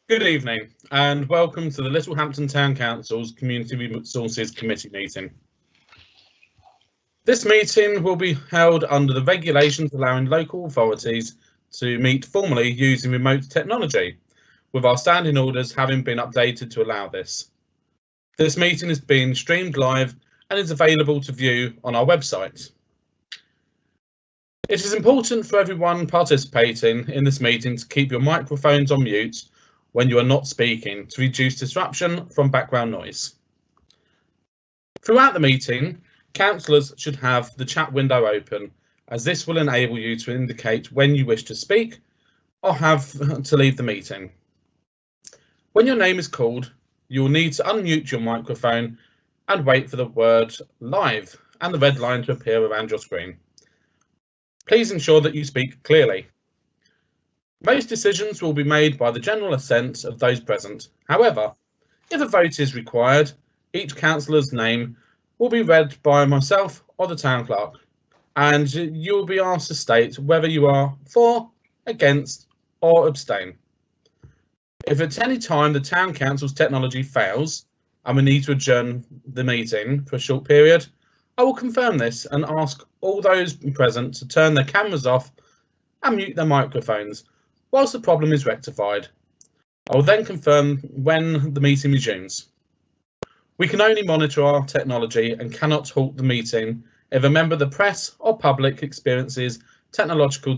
Good evening and welcome to the Littlehampton Town Council's Community Resources Committee meeting. This meeting will be held under the regulations allowing local authorities to meet formally using remote technology, with our standing orders having been updated to allow this. This meeting is being streamed live and is available to view on our website. It is important for everyone participating in this meeting to keep your microphones on mute when you are not speaking to reduce disruption from background noise. Throughout the meeting, councillors should have the chat window open, as this will enable you to indicate when you wish to speak or have to leave the meeting. When your name is called, you will need to unmute your microphone and wait for the word live and the red line to appear around your screen. Please ensure that you speak clearly. Most decisions will be made by the general assent of those present. However, if a vote is required, each councillor's name will be read by myself or the town clerk, and you will be asked to state whether you are for, against, or abstain. If at any time the town council's technology fails and we need to adjourn the meeting for a short period, I will confirm this and ask all those present to turn their cameras off and mute their microphones whilst the problem is rectified. I will then confirm when the meeting resumes. We can only monitor our technology and cannot halt the meeting if a member of the press or public experiences technological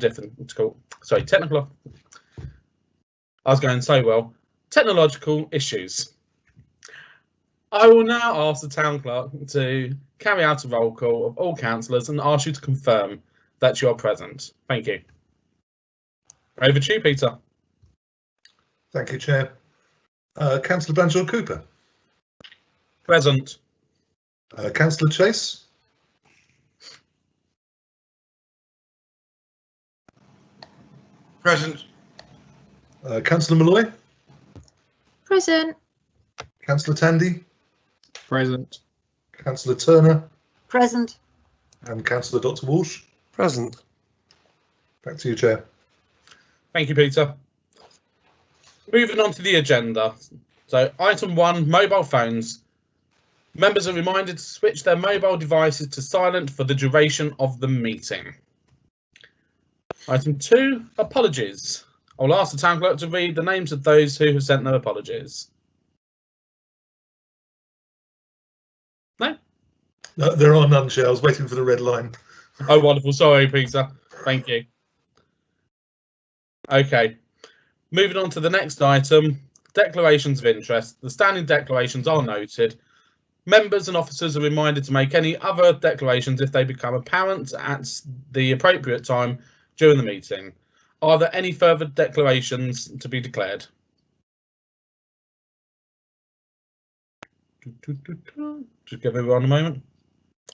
issues. I will now ask the town clerk to carry out a roll call of all councillors and ask you to confirm that you are present. Thank you. Over to you, Peter. Thank you, Chair. Councillor Banjo-Cooper. Present. Councillor Chase. Present. Councillor Malloy. Present. Councillor Tandy. Present. Councillor Turner. Present. And Councillor Dr. Walsh. Present. Back to you, Chair. Thank you, Peter. Moving on to the agenda. So, item 1, mobile phones. Members are reminded to switch their mobile devices to silent for the duration of the meeting. Item 2, apologies. I'll ask the town clerk to read the names of those who have sent their apologies. No? No, there are none, Chair. I was waiting for the red line. Oh, wonderful. Sorry, Peter. Thank you. Okay. Moving on to the next item, declarations of interest. The standing declarations are noted. Members and officers are reminded to make any other declarations if they become apparent at the appropriate time during the meeting. Are there any further declarations to be declared? Just give everyone a moment.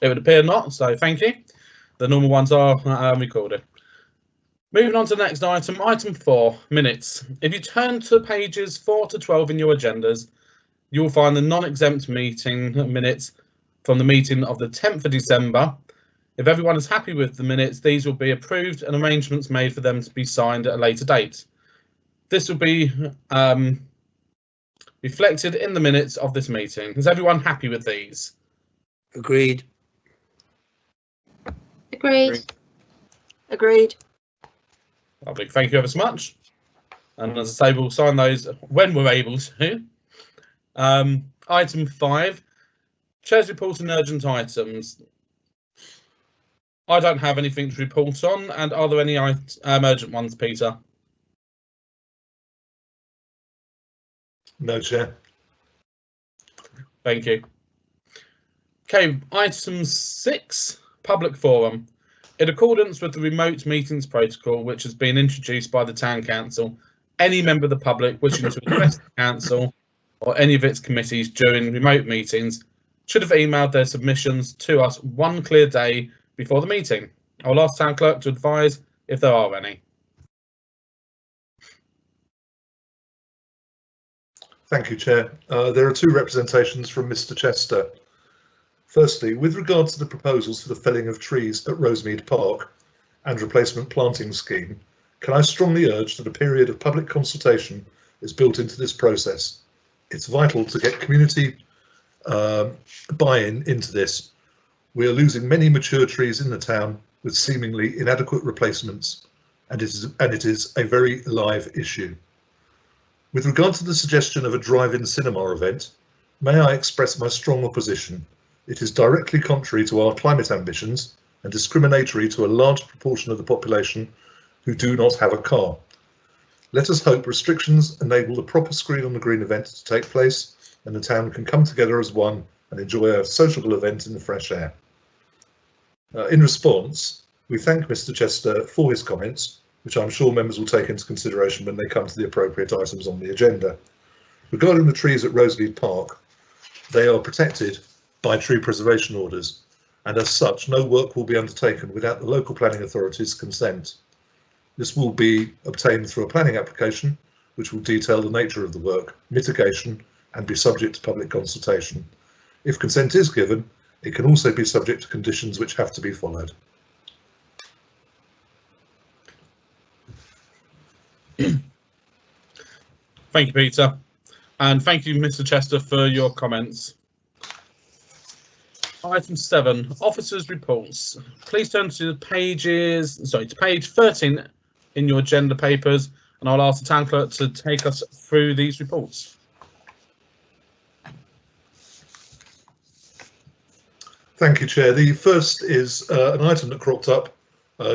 It would appear not, so thank you. The normal ones are recorded. Moving on to the next item, item 4, minutes. If you turn to pages 4 to 12 in your agendas, you will find the non-exempt meeting minutes from the meeting of the 10th of December. If everyone is happy with the minutes, these will be approved and arrangements made for them to be signed at a later date. This will be reflected in the minutes of this meeting. Is everyone happy with these? Agreed. Agreed. Agreed. Lovely, thank you ever so much. And as I say, we'll sign those when we're able to. Item 5, Chair's report on urgent items. I don't have anything to report on, and are there any urgent ones, Peter? No, Chair. Thank you. Okay, item 6, public forum. In accordance with the remote meetings protocol, which has been introduced by the Town Council, any member of the public wishing to address the Council or any of its committees during remote meetings should have emailed their submissions to us one clear day before the meeting. I will ask Town Clerk to advise if there are any. Thank you, Chair. There are 2 representations from Mr. Chester. Firstly, with regard to the proposals for the felling of trees at Rosemead Park and replacement planting scheme, can I strongly urge that a period of public consultation is built into this process. It's vital to get community buy-in into this. We are losing many mature trees in the town with seemingly inadequate replacements, and it is a very live issue. With regard to the suggestion of a drive-in cinema event, may I express my strong opposition. It is directly contrary to our climate ambitions and discriminatory to a large proportion of the population who do not have a car. Let us hope restrictions enable the proper Screen on the Green event to take place and the town can come together as one and enjoy a sociable event in the fresh air. In response, we thank Mr. Chester for his comments, which I'm sure members will take into consideration when they come to the appropriate items on the agenda. Regarding the trees at Rosemead Park, they are protected by tree preservation orders, and as such, no work will be undertaken without the local planning authority's consent. This will be obtained through a planning application, which will detail the nature of the work, mitigation, and be subject to public consultation. If consent is given, it can also be subject to conditions which have to be followed. Thank you, Peter, and thank you, Mr. Chester, for your comments. Item 7, officers' reports. Please turn to page 13 in your agenda papers, and I'll ask the town clerk to take us through these reports. Thank you, Chair. The first is an item that cropped up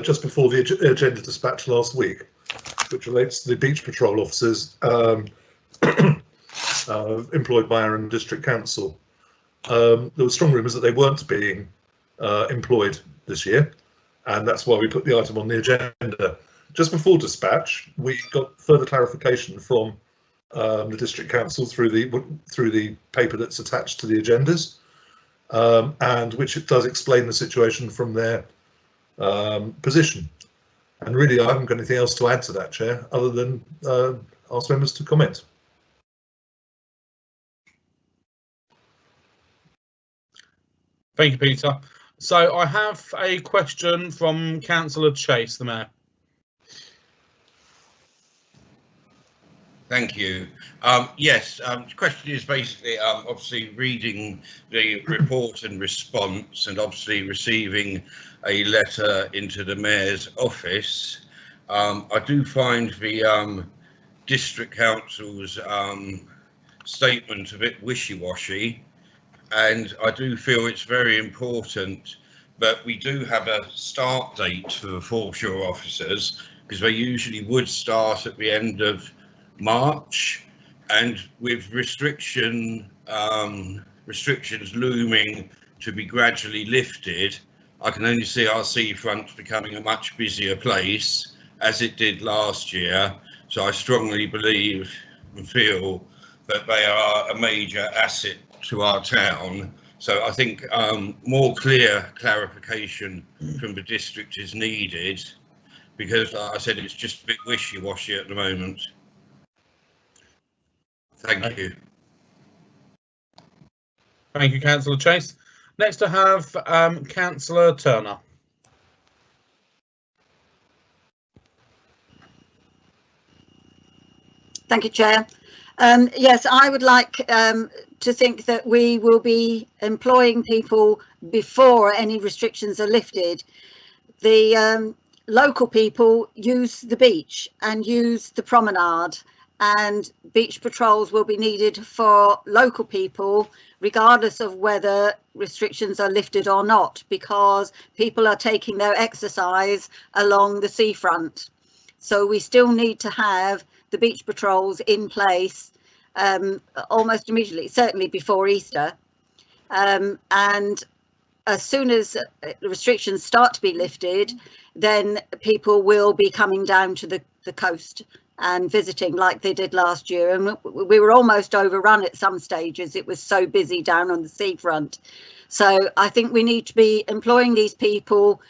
just before the agenda dispatch last week, which relates to the beach patrol officers employed by Arran District Council. There were strong rumours that they weren't being employed this year, and that's why we put the item on the agenda. Just before dispatch, we got further clarification from the District Council through the paper that's attached to the agendas, and which it does explain the situation from their position. And really, I haven't got anything else to add to that, Chair, other than ask members to comment. Thank you, Peter. So I have a question from Councillor Chase, the Mayor. Thank you. Yes, the question is basically obviously reading the report and response, and obviously receiving a letter into the Mayor's office. I do find the District Council's statement a bit wishy-washy, and I do feel it's very important that we do have a start date for the foreshore officers, because they usually would start at the end of March, and with restrictions looming to be gradually lifted, I can only see our seafront becoming a much busier place as it did last year. So I strongly believe and feel that they are a major asset to our town. So I think more clear clarification from the district is needed, because like I said, it's just a bit wishy-washy at the moment. Thank you. Thank you, Councillor Chase. Next, I have Councillor Turner. Thank you, Chair. Yes, I would like to think that we will be employing people before any restrictions are lifted. The local people use the beach and use the promenade, and beach patrols will be needed for local people regardless of whether restrictions are lifted or not, because people are taking their exercise along the seafront. So we still need to have the beach patrols in place almost immediately, certainly before Easter. And as soon as restrictions start to be lifted, then people will be coming down to the coast and visiting like they did last year. And we were almost overrun at some stages. It was so busy down on the seafront. So I think we need to be employing these people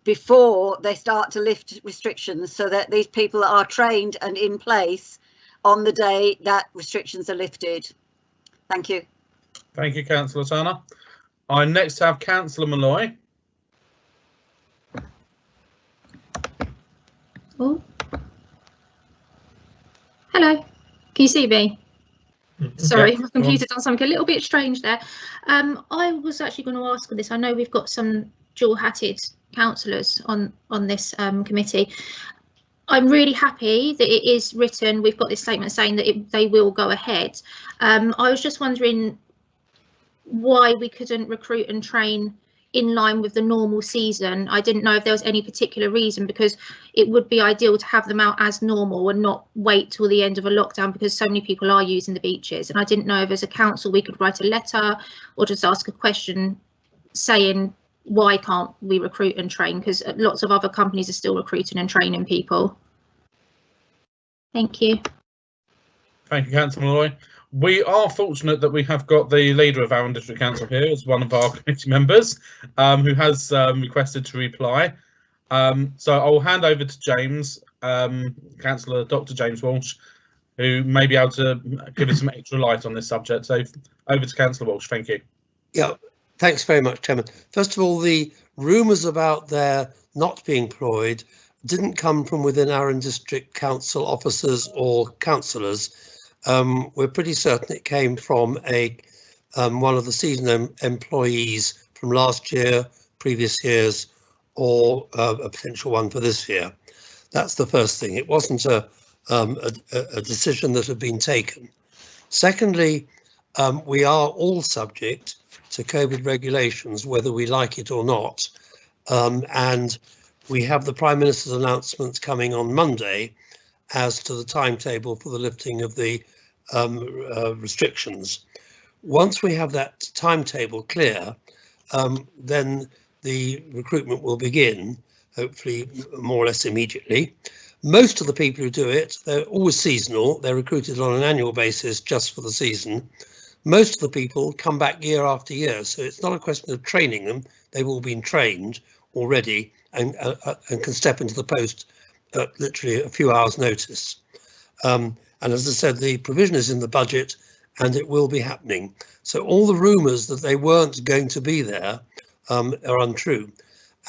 before they start to lift restrictions, so that these people are trained and in place on the day that restrictions are lifted. Thank you. Thank you, Councillor Turner. I next have Councillor Malloy. Oh. Hello. Can you see me? Sorry, Yeah, my computer's done something a little bit strange there. I was actually going to ask on this. I know we've got some dual-hatted councillors on this committee. I'm really happy that it is written. We've got this statement saying that they will go ahead. I was just wondering why we couldn't recruit and train in line with the normal season. I didn't know if there was any particular reason, because it would be ideal to have them out as normal and not wait till the end of a lockdown, because so many people are using the beaches. And I didn't know if as a council we could write a letter or just ask a question saying why can't we recruit and train, because lots of other companies are still recruiting and training people. Thank you. Thank you, Councillor Malloy. We are fortunate that we have got the leader of Arran District Council here as one of our committee members, who has requested to reply. So I'll hand over to James, Councillor Dr. James Walsh, who may be able to give us some extra light on this subject. So over to Councillor Walsh. Thank you. Yeah, thanks very much, Chairman. First of all, the rumours about their not being employed didn't come from within Arran District Council officers or councillors. We're pretty certain it came from one of the season employees from last year, previous years, or a potential one for this year. That's the first thing. It wasn't a decision that had been taken. Secondly, we are all subject to COVID regulations, whether we like it or not. And we have the Prime Minister's announcements coming on Monday as to the timetable for the lifting of the restrictions. Once we have that timetable clear, then the recruitment will begin, hopefully more or less immediately. Most of the people who do it, they're always seasonal. They're recruited on an annual basis just for the season. Most of the people come back year after year, so it's not a question of training them. They've all been trained already and can step into the post at literally a few hours' notice. And as I said, the provision is in the budget and it will be happening. So all the rumours that they weren't going to be there are untrue.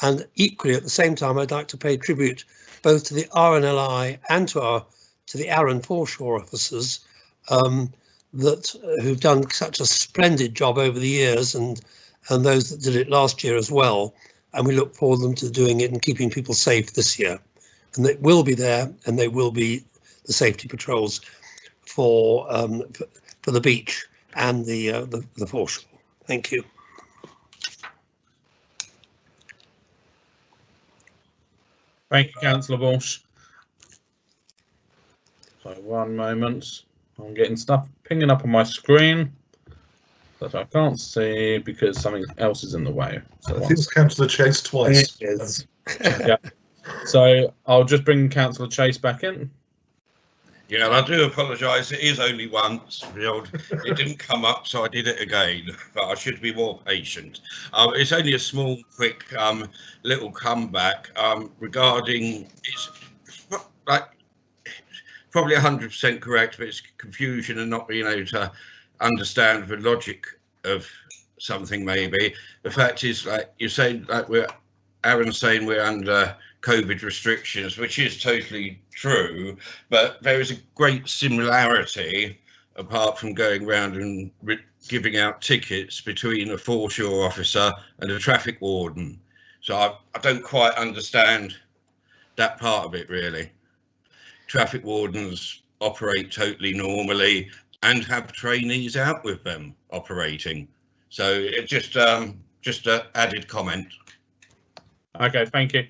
And equally, at the same time, I'd like to pay tribute both to the RNLI and to the Arran foreshore officers who've done such a splendid job over the years, and those that did it last year as well. And we look forward to them to doing it and keeping people safe this year. And they will be there, and they will be the safety patrols for the beach and the foreshore. Thank you. Thank you, Councillor Walsh. So 1 moment, I'm getting stuff pinging up on my screen that I can't see because something else is in the way. So I think it's Councillor Chase twice. It is. Yeah. So I'll just bring Councillor Chase back in. Yeah, and I do apologise. It is only once. It didn't come up, so I did it again. But I should be more patient. It's only a small, quick, little comeback regarding. It's like probably 100% correct, but it's confusion and not being able to understand the logic of something. Maybe the fact is, like you're saying, like Arran's saying we're under COVID restrictions, which is totally true, but there is a great similarity, apart from going around and giving out tickets, between a foreshore officer and a traffic warden. So I don't quite understand that part of it, really. Traffic wardens operate totally normally and have trainees out with them operating. So it's just an added comment. Okay, thank you.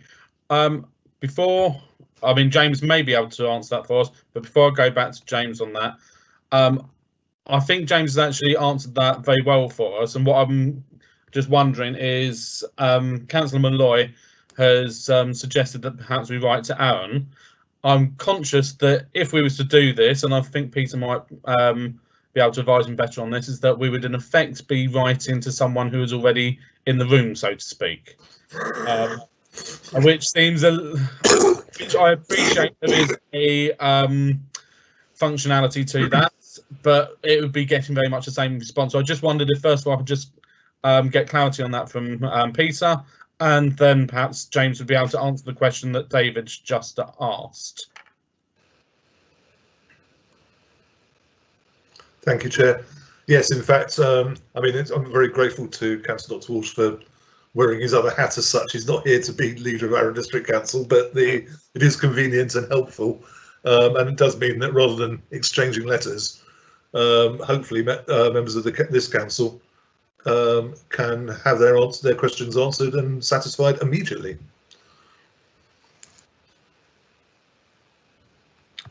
James may be able to answer that for us, but before I go back to James on that, I think James has actually answered that very well for us. And what I'm just wondering is, Councillor Malloy has suggested that perhaps we write to Arran. I'm conscious that if we was to do this, and I think Peter might be able to advise me better on this, is that we would in effect be writing to someone who is already in the room, so to speak. Which seems which I appreciate there is a functionality to that, but it would be getting very much the same response. So I just wondered if first of all I could just get clarity on that from Peter, and then perhaps James would be able to answer the question that David's just asked. Thank you, Chair. Yes, in fact, I'm very grateful to Councillor Dr. Walsh for wearing his other hat as such. He's not here to be leader of Arran District Council, but it is convenient and helpful, and it does mean that rather than exchanging letters, hopefully members of this council can have their questions answered and satisfied immediately.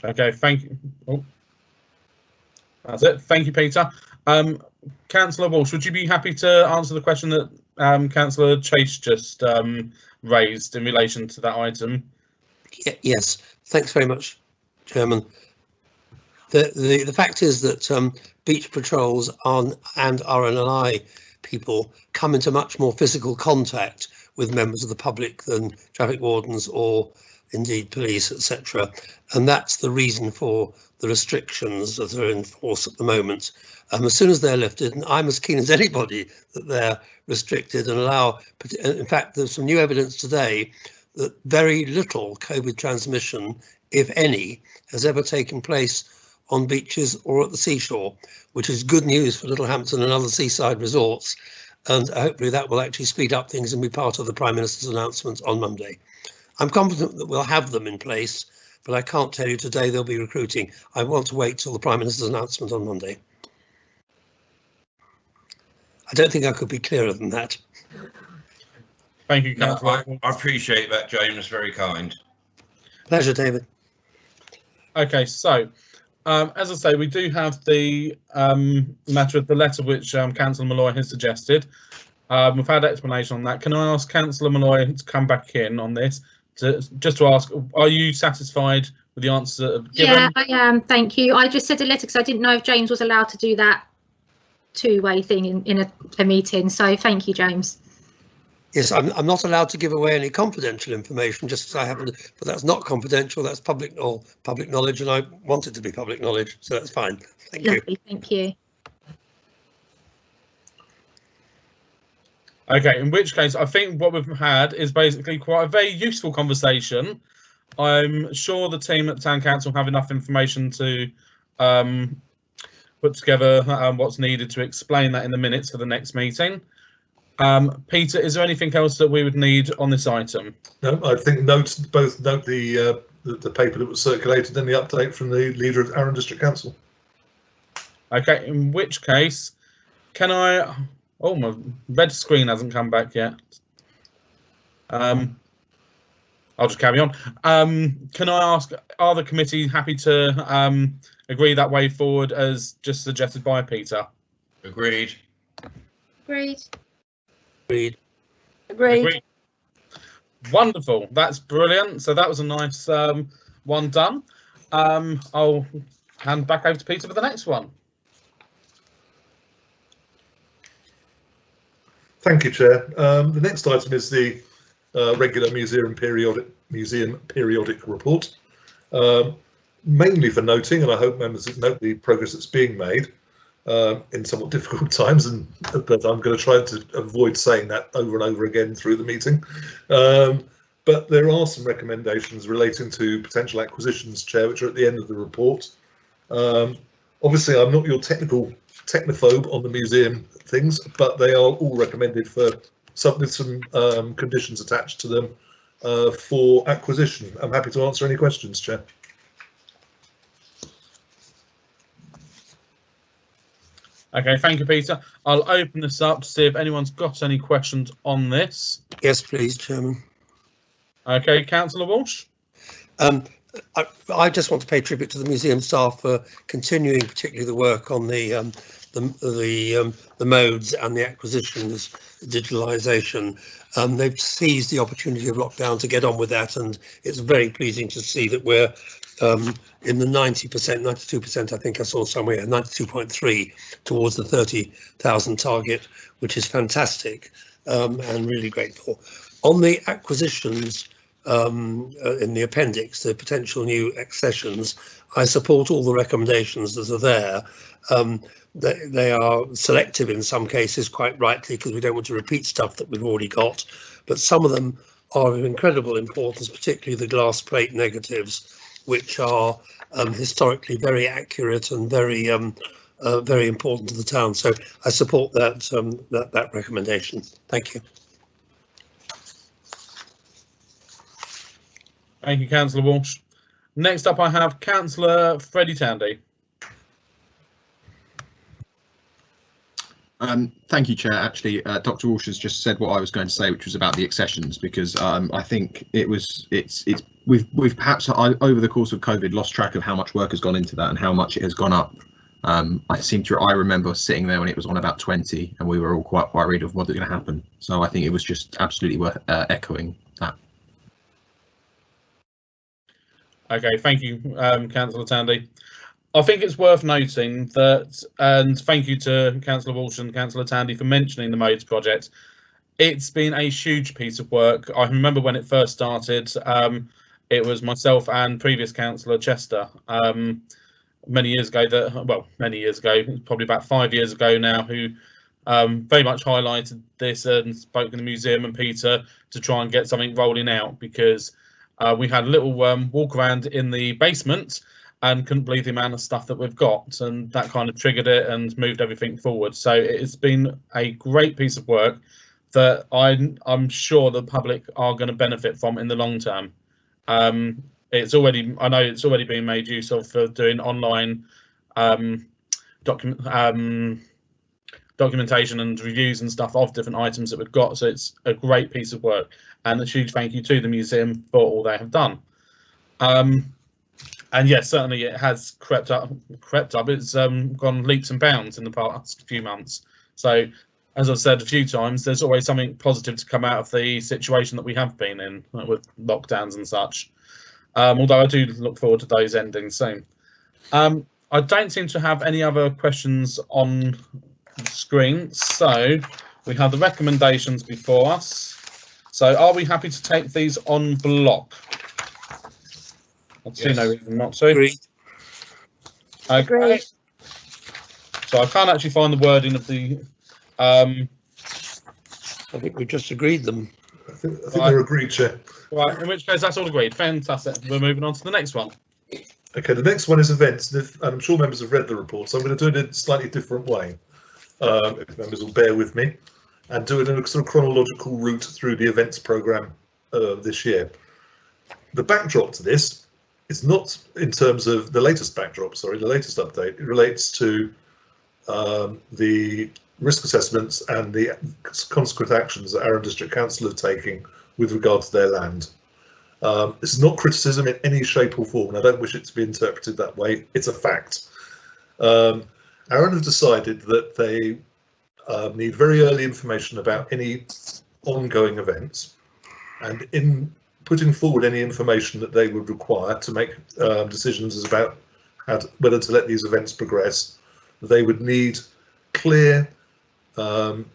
Okay, thank you. Oh, that's it. Thank you, Peter. Councillor Walsh, would you be happy to answer the question that Councillor Chase just raised in relation to that item? Yes, thanks very much, Chairman. The fact is that beach patrols and RNLI people come into much more physical contact with members of the public than traffic wardens or indeed police, etc. And that's the reason for the restrictions that are in force at the moment. As soon as they're lifted, and I'm as keen as anybody that they're restricted and allow, in fact, there's some new evidence today that very little COVID transmission, if any, has ever taken place on beaches or at the seashore, which is good news for Littlehampton and other seaside resorts. And hopefully that will actually speed up things and be part of the Prime Minister's announcement on Monday. I'm confident that we'll have them in place, but I can't tell you today they'll be recruiting. I want to wait till the Prime Minister's announcement on Monday. I don't think I could be clearer than that. Thank you, No, Councillor. I appreciate that, James. Very kind. Pleasure, David. Okay, so as I say, we do have the matter of the letter which Councillor Malloy has suggested. We've had explanation on that. Can I ask Councillor Malloy to come back in on this, just to ask, are you satisfied with the answer given? Yeah, I am. Thank you. I just said a letter because I didn't know if James was allowed to do that two-way thing in a meeting. So thank you, James. Yes, I'm not allowed to give away any confidential information, just as I haven't, but that's not confidential, that's public knowledge, and I want it to be public knowledge, so that's fine. Thank you. Lovely, thank you. Okay, in which case I think what we've had is basically quite a very useful conversation. I'm sure the team at the Town Council have enough information to put together what's needed to explain that in the minutes for the next meeting. Peter, is there anything else that we would need on this item? No, I think both note the paper that was circulated and the update from the leader of Arran District Council. Okay, in which case, can I? Oh, my red screen hasn't come back yet. I'll just carry on. Can I ask, are the committee happy to agree that way forward as just suggested by Peter? Agreed. Agreed. Agreed. Agreed. Wonderful. That's brilliant. So that was a nice one done. I'll hand back over to Peter for the next one. Thank you, Chair. The next item is the regular museum periodic report, mainly for noting, and I hope members note the progress that's being made in somewhat difficult times, but I'm going to try to avoid saying that over and over again through the meeting. But there are some recommendations relating to potential acquisitions, Chair, which are at the end of the report. Obviously, I'm not your technophobe on the museum things, but they are all recommended for with some conditions attached to them for acquisition. I'm happy to answer any questions, Chair. Okay, thank you, Peter. I'll open this up to see if anyone's got any questions on this. Yes, please, Chairman. Okay, Councillor Walsh. I just want to pay tribute to the museum staff for continuing, particularly the work on the modes and the acquisitions, digitalisation. They've seized the opportunity of lockdown to get on with that, and it's very pleasing to see that we're in the 90%, 92%, I think I saw somewhere, 92.3 towards the 30,000 target, which is fantastic and really grateful. On the acquisitions, in the appendix, the potential new accessions, I support all the recommendations that are there. They are selective in some cases, quite rightly, because we don't want to repeat stuff that we've already got, but some of them are of incredible importance, particularly the glass plate negatives, which are historically very accurate and very very important to the town. So I support that that recommendation. Thank you. Thank you, Councillor Walsh. Next up, I have Councillor Freddie Tandy. Thank you, Chair. Actually, Dr. Walsh has just said what I was going to say, which was about the accessions, because I think we've perhaps over the course of COVID lost track of how much work has gone into that and how much it has gone up. I remember sitting there when it was on about 20, and we were all quite worried of what was going to happen. So I think it was just absolutely worth echoing that. Okay, thank you, Councillor Tandy. I think it's worth noting that, and thank you to Councillor Walsh and Councillor Tandy for mentioning the Modes project. It's been a huge piece of work. I remember when it first started, it was myself and previous Councillor Chester many years ago, probably about 5 years ago now, who very much highlighted this and spoke in the museum and Peter to try and get something rolling out, because we had a little walk around in the basement and couldn't believe the amount of stuff that we've got, and that kind of triggered it and moved everything forward. So it's been a great piece of work that I'm sure the public are going to benefit from in the long term. I know it's already been made use of for doing online documentation and reviews and stuff of different items that we've got. So it's a great piece of work, and a huge thank you to the museum for all they have done. And yes, certainly it has crept up. It's gone leaps and bounds in the past few months. So, as I've said a few times, there's always something positive to come out of the situation that we have been in with lockdowns and such. Although I do look forward to those ending soon. I don't seem to have any other questions on the screen, so we have the recommendations before us. So, are we happy to take these on block? I see no reason not to. Agreed. Okay. So I can't actually find the wording of the. I think we just agreed them. I think they're agreed, Chair. Right, in which case that's all agreed. Fantastic. We're moving on to the next one. Okay, the next one is events, and I'm sure members have read the report, so I'm going to do it in a slightly different way. If members will bear with me, and do it in a sort of chronological route through the events programme this year. The backdrop to this is not in terms of the latest backdrop, sorry, the latest update. It relates to the risk assessments and the consequent actions that Arran District Council are taking with regard to their land. This is not criticism in any shape or form, and I don't wish it to be interpreted that way. It's a fact. Arran have decided that they need very early information about any ongoing events, and in putting forward any information that they would require to make decisions about whether to let these events progress, they would need clear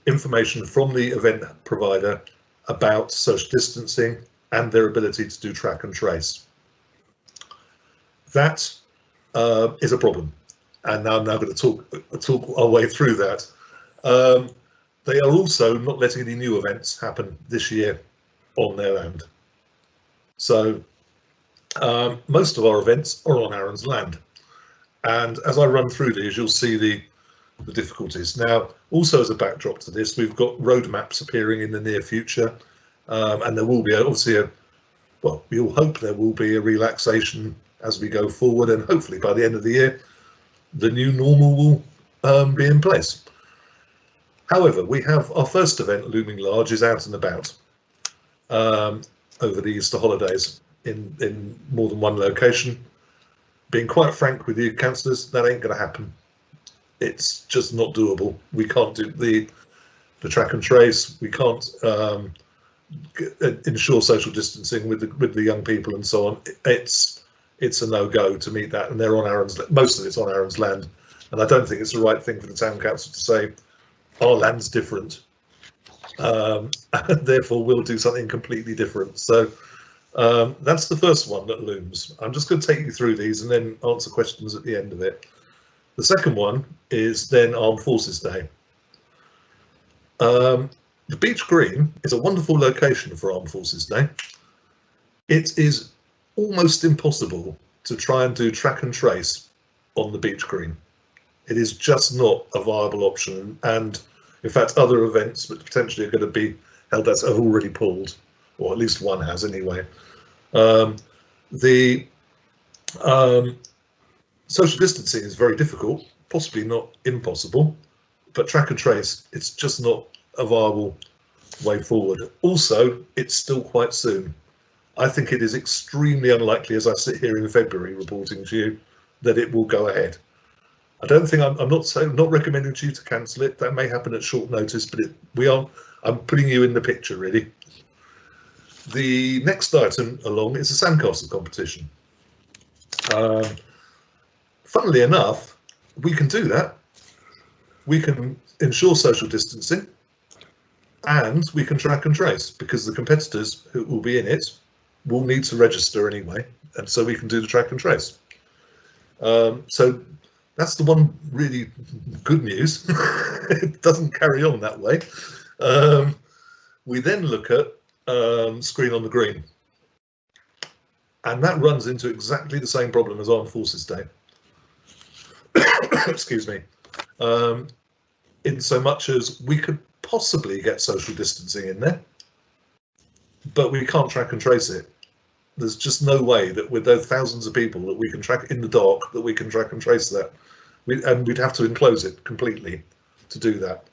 information from the event provider about social distancing and their ability to do track and trace. That is a problem, and now I'm going to talk our way through that. They are also not letting any new events happen this year on their land. So most of our events are on Arran's land, and as I run through these, you'll see the difficulties. Now, also as a backdrop to this, we've got roadmaps appearing in the near future, and there will be obviously well, we all hope there will be a relaxation as we go forward, and hopefully by the end of the year, the new normal will be in place. However, we have our first event looming large is Out and About over the Easter holidays in more than one location. Being quite frank with you, councillors, that ain't going to happen. It's just not doable. We can't do the track and trace. We can't ensure social distancing with the young people and so on. It's a no-go to meet that, and they're on Arran's. Most of it's on Arran's land, and I don't think it's the right thing for the town council to say our land's different. Therefore, we'll do something completely different. So that's the first one that looms. I'm just going to take you through these and then answer questions at the end of it. The second one is then Armed Forces Day. The Beach Green is a wonderful location for Armed Forces Day. It is almost impossible to try and do track and trace on the Beach Green. It is just not a viable option, and in fact other events that potentially are going to be held as have already pulled, or at least one has anyway. The social distancing is very difficult, possibly not impossible, but track and trace, it's just not a viable way forward. Also, it's still quite soon. I think it is extremely unlikely, as I sit here in February reporting to you, that it will go ahead. I don't think I'm not recommending to you to cancel it. That may happen at short notice, but I'm putting you in the picture really. The next item along is the sandcastle competition. Funnily enough, we can do that. We can ensure social distancing, and we can track and trace, because the competitors who will be in it will need to register anyway, and so we can do the track and trace. So that's the one really good news. It doesn't carry on that way. We then look at Screen on the Green, and that runs into exactly the same problem as Armed Forces Day. Excuse me. In so much as we could possibly get social distancing in there, but we can't track and trace it. There's just no way that with those thousands of people that we can track in the dark, that we can track and trace that. And we'd have to enclose it completely to do that.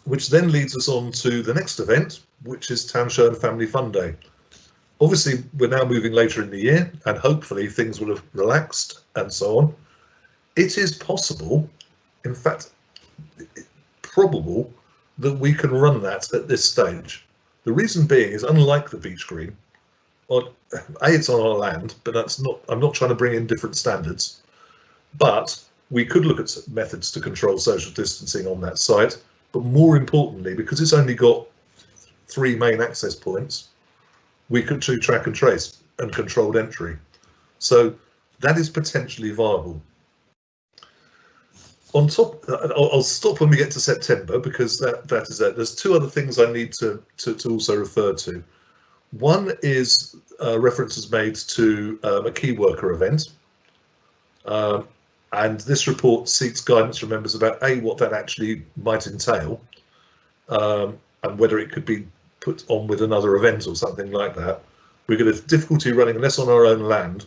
Which then leads us on to the next event, which is Town Show and Family Fun Day. Obviously, we're now moving later in the year, and hopefully things will have relaxed and so on. It is possible, in fact, probable, that we can run that at this stage. The reason being is, unlike the beach green, it's on our land, but I'm not trying to bring in different standards. But we could look at methods to control social distancing on that site. But more importantly, because it's only got 3 main access points, we could do track and trace and controlled entry. So that is potentially viable. On top, I'll stop when we get to September, because that is it. There's 2 other things I need to also refer to. One is references made to a key worker event. And this report seeks guidance from members about what that actually might entail, and whether it could be put on with another event or something like that. We're going to have difficulty running, unless on our own land,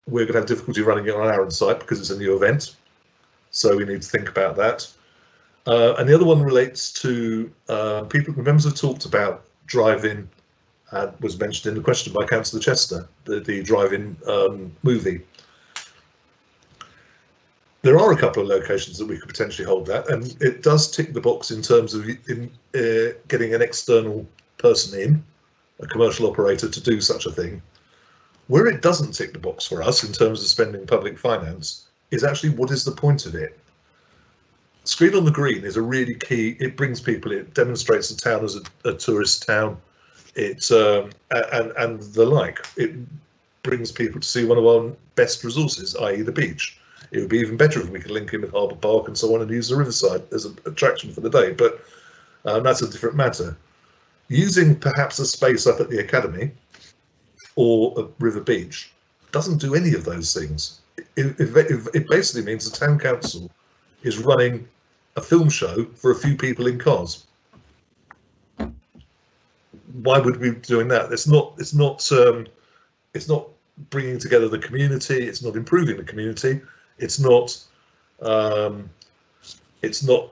we're going to have difficulty running it on our own site because it's a new event. So we need to think about that. And the other one relates to members have talked about drive-in, was mentioned in the question by Councillor Chester, the drive-in movie. There are a couple of locations that we could potentially hold that, and it does tick the box in terms of getting an external person in, a commercial operator, to do such a thing. Where it doesn't tick the box for us in terms of spending public finance is actually, what is the point of it? Screen on the Green is a really key. It brings people. It demonstrates the town as a tourist town. It's and the like. It brings people to see one of our best resources, i.e. the beach. It would be even better if we could link in with Harbour Park and so on and use the riverside as an attraction for the day, but that's a different matter. Using perhaps a space up at the Academy or a River Beach doesn't do any of those things. It basically means the town council is running a film show for a few people in cars. Why would we be doing that? It's not bringing together the community. It's not improving the community. It's not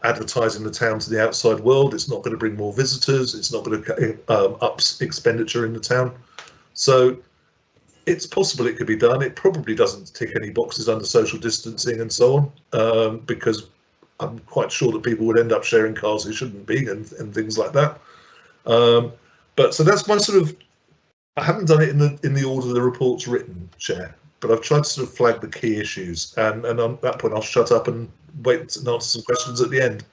advertising the town to the outside world. It's not going to bring more visitors. It's not going to up expenditure in the town. So it's possible it could be done. It probably doesn't tick any boxes under social distancing and so on, because I'm quite sure that people would end up sharing cars who shouldn't be, and things like that. But so that's my sort of. I haven't done it in the order the report's written, Chair, but I've tried to sort of flag the key issues, and on that point I'll shut up and wait and answer some questions at the end.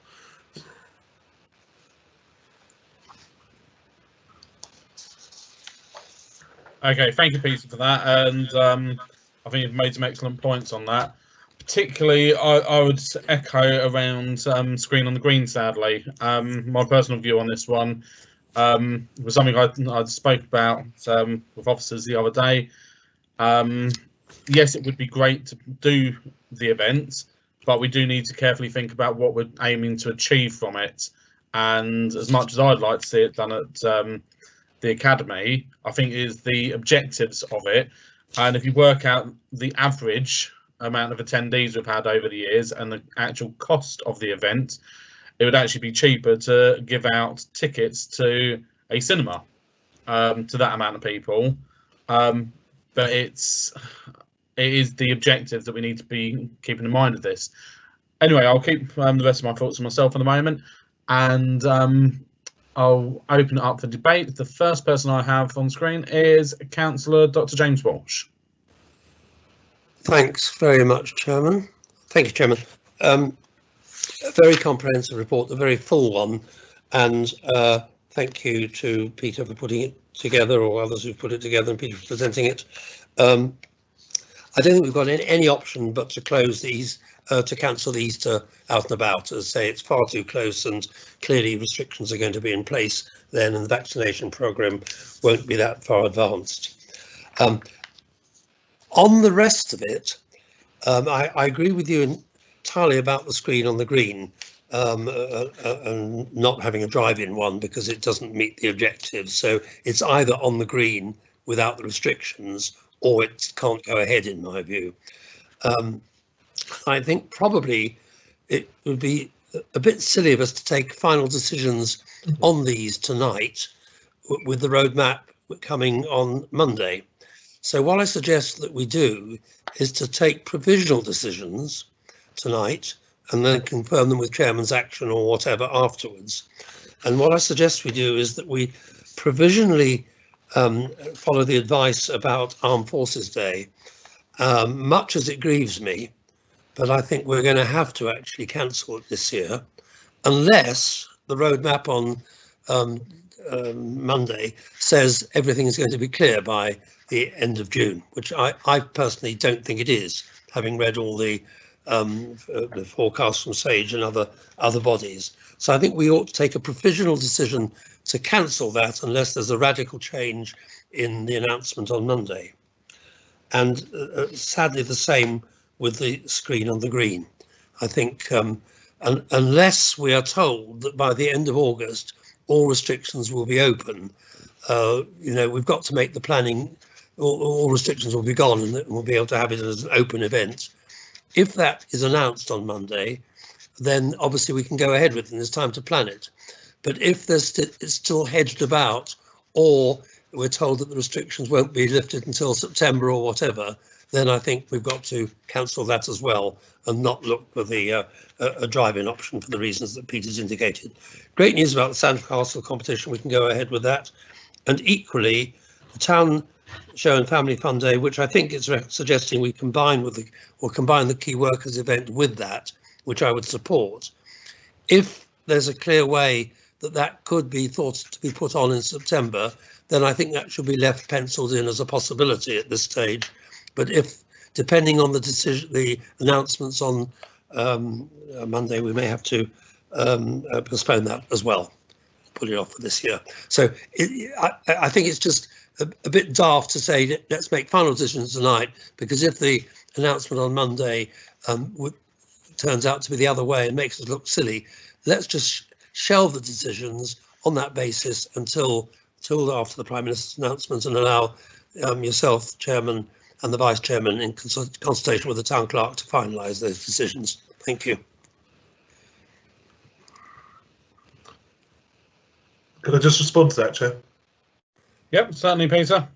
Okay, thank you, Peter, for that, and I think you've made some excellent points on that. Particularly, I would echo around Screen on the Green, sadly. My personal view on this one was something I spoke about with officers the other day. yes, it would be great to do the event, but we do need to carefully think about what we're aiming to achieve from it. And as much as I'd like to see it done at the Academy, I think it is the objectives of it. And if you work out the average amount of attendees we've had over the years and the actual cost of the event, it would actually be cheaper to give out tickets to a cinema to that amount of people. But it is the objectives that we need to be keeping in mind of this. Anyway, I'll keep the rest of my thoughts to myself for the moment, and I'll open it up for debate. The first person I have on screen is Councillor Dr. James Walsh. Thanks very much, Chairman. Thank you, Chairman. A very comprehensive report, a very full one, and thank you to Peter for putting it together, or others who've put it together, and Peter for presenting it. I don't think we've got any option but to close these, to cancel the Easter out and about. As I say, it's far too close, and clearly restrictions are going to be in place then, and the vaccination programme won't be that far advanced. On the rest of it, I agree with you entirely about the screen on the green, and not having a drive-in one because it doesn't meet the objectives. So it's either on the green without the restrictions, or it can't go ahead, in my view. I think probably it would be a bit silly of us to take final decisions on these tonight with the roadmap coming on Monday. So what I suggest that we do is to take provisional decisions tonight and then confirm them with chairman's action or whatever afterwards. And what I suggest we do is that we provisionally follow the advice about Armed Forces Day, much as it grieves me, but I think we're going to have to actually cancel it this year, unless the roadmap on Monday says everything is going to be clear by the end of June, which I personally don't think it is, having read all the forecasts from SAGE and other bodies. So I think we ought to take a provisional decision to cancel that unless there's a radical change in the announcement on Monday. And sadly, the same with the screen on the green. I think unless we are told that by the end of August, all restrictions will be open, we've got to make the planning, all restrictions will be gone and we'll be able to have it as an open event. If that is announced on Monday, then obviously we can go ahead with it and there's time to plan it. But if it's still hedged about, or we're told that the restrictions won't be lifted until September or whatever, then I think we've got to cancel that as well and not look for the a drive-in option for the reasons that Peter's indicated. Great news about the Sandcastle competition. We can go ahead with that. And equally, the Town Show and Family Fun Day, which I think is suggesting we combine with combine the key workers event with that, which I would support. If there's a clear way that could be thought to be put on in September, then I think that should be left penciled in as a possibility at this stage. But if, depending on the decision, the announcements on Monday, we may have to postpone that as well, put it off for this year. So I think it's just a bit daft to say let's make final decisions tonight, because if the announcement on Monday turns out to be the other way and makes us look silly, let's just shelve the decisions on that basis until after the Prime Minister's announcement, and allow yourself, Chairman, and the Vice Chairman in consultation with the Town Clerk to finalise those decisions. Thank you. Can I just respond to that, Chair? Yep, certainly, Peter.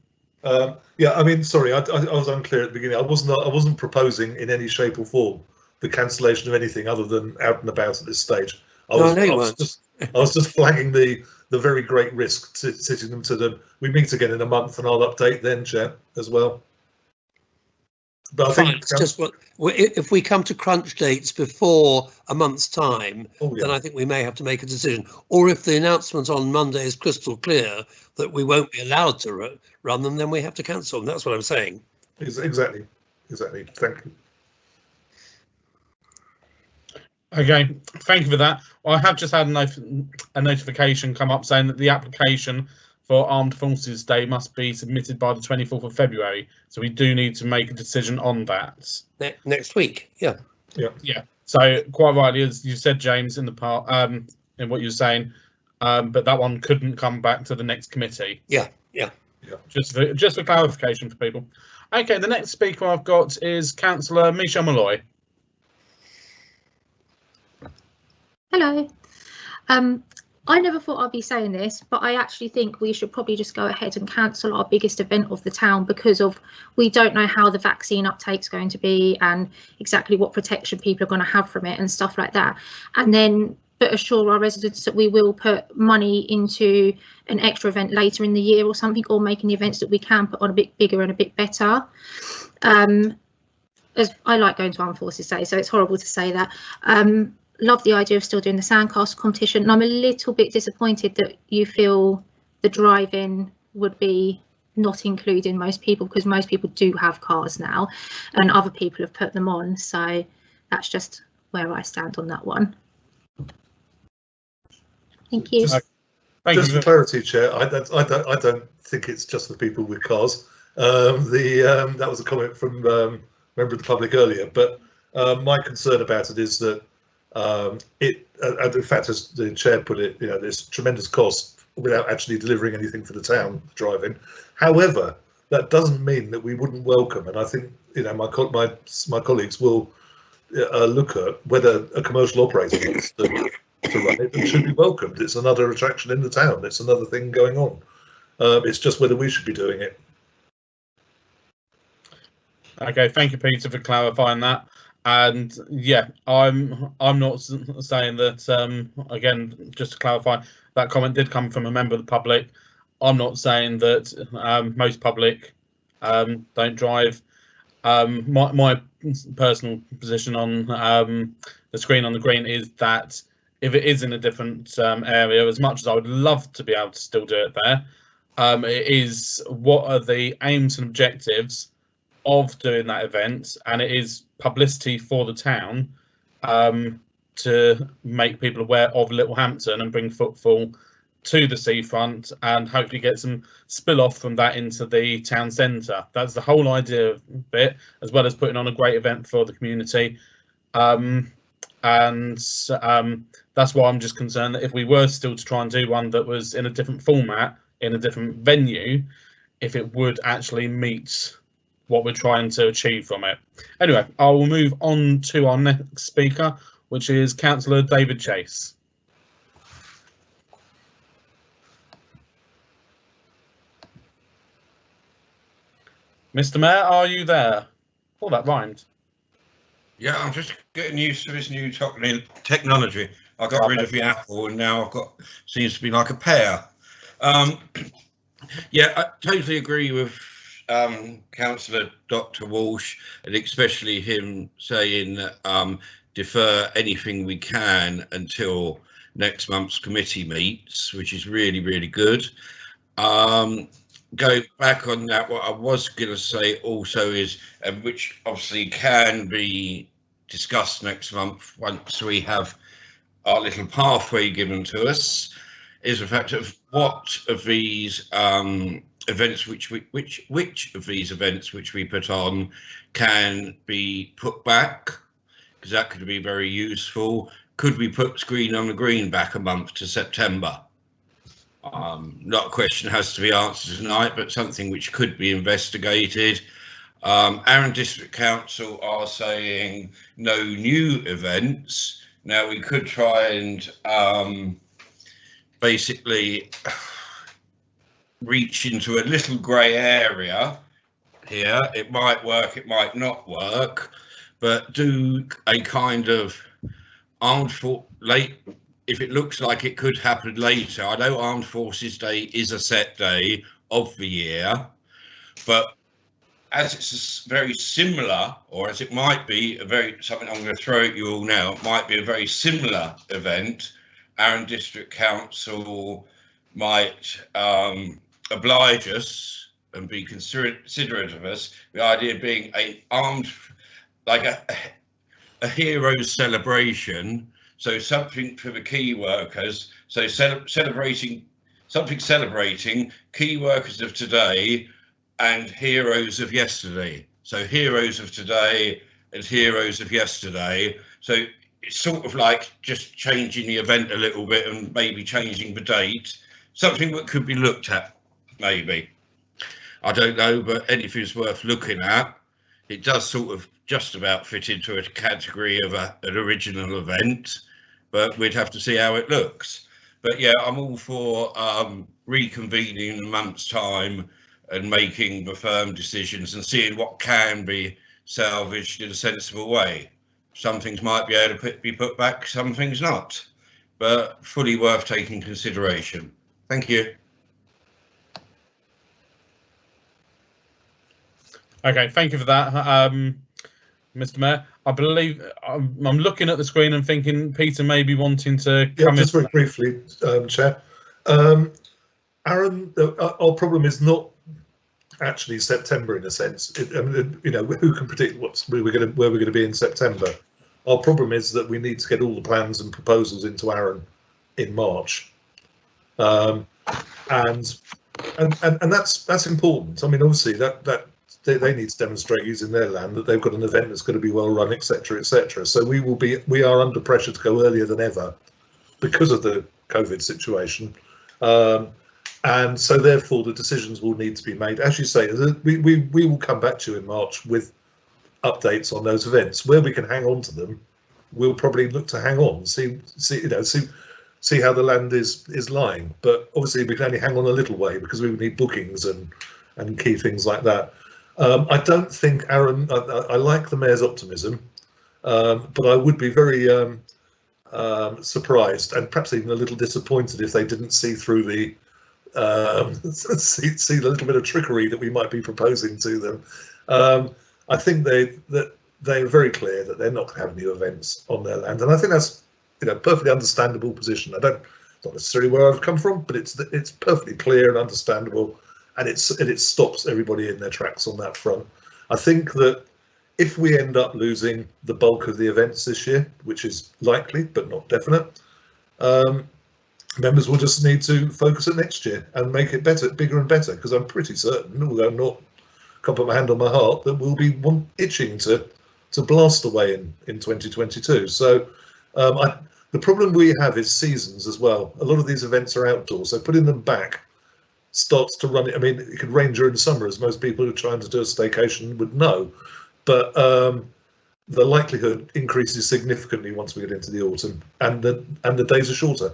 Yeah, I mean, sorry, I was unclear at the beginning. I wasn't proposing in any shape or form the cancellation of anything other than out and about at this stage. I was just flagging the very great risk to sitting them to them. We meet again in a month, and I'll update then, Chair, as well. But I think it's just if we come to crunch dates before a month's time, then I think we may have to make a decision. Or if the announcement on Monday is crystal clear that we won't be allowed to run them, then we have to cancel them. That's what I'm saying. Exactly. Thank you. Okay, thank you for that. Well, I have just had a notification come up saying that the application for Armed Forces Day must be submitted by the 24th of February. So we do need to make a decision on that. Next week, yeah. Yeah. So quite rightly, as you said, James, in the part, in what you're saying, but that one couldn't come back to the next committee. Yeah. Just for clarification for people. Okay, the next speaker I've got is Councillor Michelle Malloy. Hello. I never thought I'd be saying this, but I actually think we should probably just go ahead and cancel our biggest event of the town because we don't know how the vaccine uptake's going to be and exactly what protection people are going to have from it and stuff like that. And then but assure our residents that we will put money into an extra event later in the year or something, or making the events that we can put on a bit bigger and a bit better. As I like going to Armed Forces Day, so it's horrible to say that. Love the idea of still doing the Sandcastle competition, and I'm a little bit disappointed that you feel the drive-in would be not including most people, because most people do have cars now and other people have put them on, so that's just where I stand on that one. Thank you. Just for clarity, Chair, I don't think it's just for people with cars. That was a comment from a member of the public earlier, but my concern about it is that and in fact, as the Chair put it, there's tremendous cost without actually delivering anything for the town driving. However, that doesn't mean that we wouldn't welcome, and I think my colleagues will look at whether a commercial operator wants to run it and should be welcomed. It's another attraction in the town. It's another thing going on. It's just whether we should be doing it. Okay, thank you, Peter, for clarifying that. And yeah, I'm not saying that. Again, just to clarify, that comment did come from a member of the public. I'm not saying that most public don't drive. My personal position on the screen on the green is that if it is in a different area, as much as I would love to be able to still do it there, it is what are the aims and objectives of doing that event, and it is publicity for the town to make people aware of Littlehampton and bring footfall to the seafront and hopefully get some spill off from that into the town centre. That's the whole idea of it, as well as putting on a great event for the community. That's why I'm just concerned that if we were still to try and do one that was in a different format, in a different venue, if it would actually meet what we're trying to achieve from it. Anyway, I will move on to our next speaker, which is Councillor David Chase. Mr. Mayor, are you there? Oh, that rhymed. Yeah, I'm just getting used to this new technology. I got rid of the apple and now I've got, seems to be like a pear. Yeah, I totally agree with Councillor Dr. Walsh, and especially him saying that defer anything we can until next month's committee meets, which is really, really good. Go back on that, what I was going to say also is, which obviously can be discussed next month once we have our little pathway given to us, is the fact of what of these events which of these events which we put on can be put back, because that could be very useful. Could we put Screen on the Green back a month to September? Not a question has to be answered tonight, but something which could be investigated. Arran District Council are saying no new events. Now we could try and basically reach into a little grey area here. It might work, it might not work, but do a kind of if it looks like it could happen later. I know Armed Forces Day is a set day of the year, but as it's very similar, or as it might be something I'm going to throw at you all now, it might be a very similar event. Arran District Council might oblige us and be considerate of us. The idea being a hero's celebration. So something for the key workers. So celebrating something celebrating key workers of today and heroes of yesterday. So heroes of today and heroes of yesterday. So it's sort of like just changing the event a little bit and maybe changing the date. Something that could be looked at, maybe. I don't know, but anything's worth looking at. It does sort of just about fit into a category of an original event, but we'd have to see how it looks. But yeah, I'm all for reconvening in a month's time and making the firm decisions and seeing what can be salvaged in a sensible way. Some things might be able to be put back, some things not, but fully worth taking consideration. Thank you. Okay, thank you for that, Mr. Mayor. I believe I'm looking at the screen and thinking Peter may be wanting to come just in. very briefly, Chair. Aaron, our problem is not actually September in a sense. You know, who can predict where we're going to be in September? Our problem is that we need to get all the plans and proposals into Aaron in March, and that's important. I mean, obviously that they need to demonstrate using their land that they've got an event that's going to be well run, etc., etc. So we are under pressure to go earlier than ever because of the COVID situation. And so therefore the decisions will need to be made. As you say, we will come back to you in March with updates on those events. Where we can hang on to them, we'll probably look to hang on, see how the land is lying. But obviously we can only hang on a little way because we would need bookings and key things like that. I don't think, Aaron, I like the Mayor's optimism, but I would be very surprised and perhaps even a little disappointed if they didn't see through the see the little bit of trickery that we might be proposing to them. I think they're very clear that they're not going to have new events on their land, and I think that's perfectly understandable position. Not necessarily where I've come from, but it's perfectly clear and understandable, and it stops everybody in their tracks on that front. I think that if we end up losing the bulk of the events this year, which is likely but not definite, members will just need to focus it next year and make it better, bigger and better, because I'm pretty certain, although I'm not, can't put my hand on my heart, that we'll be itching to blast away in 2022. So the problem we have is seasons as well. A lot of these events are outdoors, so putting them back starts to run it. I mean, it could rain during the summer, as most people who are trying to do a staycation would know, but the likelihood increases significantly once we get into the autumn, and the days are shorter.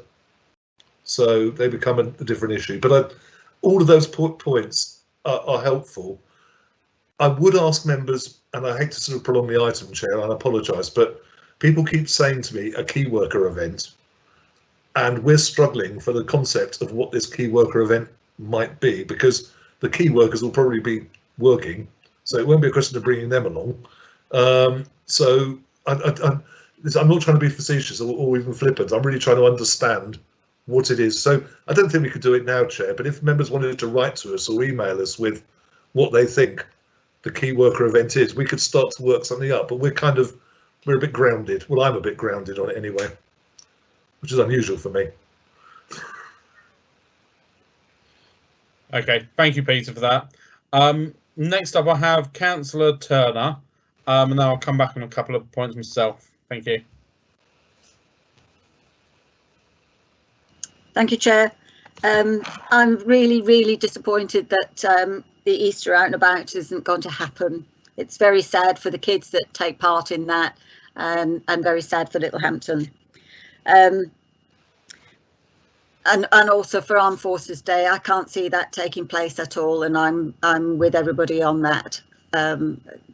So they become a different issue. But all of those points are helpful. I would ask members, and I hate to sort of prolong the item, Chair, and I apologise, but people keep saying to me a key worker event, and we're struggling for the concept of what this key worker event might be, because the key workers will probably be working, so it won't be a question of bringing them along. So I'm not trying to be facetious or even flippant. I'm really trying to understand what it is. So I don't think we could do it now, Chair, but if members wanted to write to us or email us with what they think the key worker event is, we could start to work something up. But we're a bit grounded. Well, I'm a bit grounded on it anyway, which is unusual for me. Okay, thank you, Peter, for that. Next up, I have Councillor Turner, and then I'll come back on a couple of points myself. Thank you. Thank you, Chair. I'm really, really disappointed that the Easter Out and About isn't going to happen. It's very sad for the kids that take part in that, and very sad for Littlehampton. And also for Armed Forces Day, I can't see that taking place at all, and I'm with everybody on that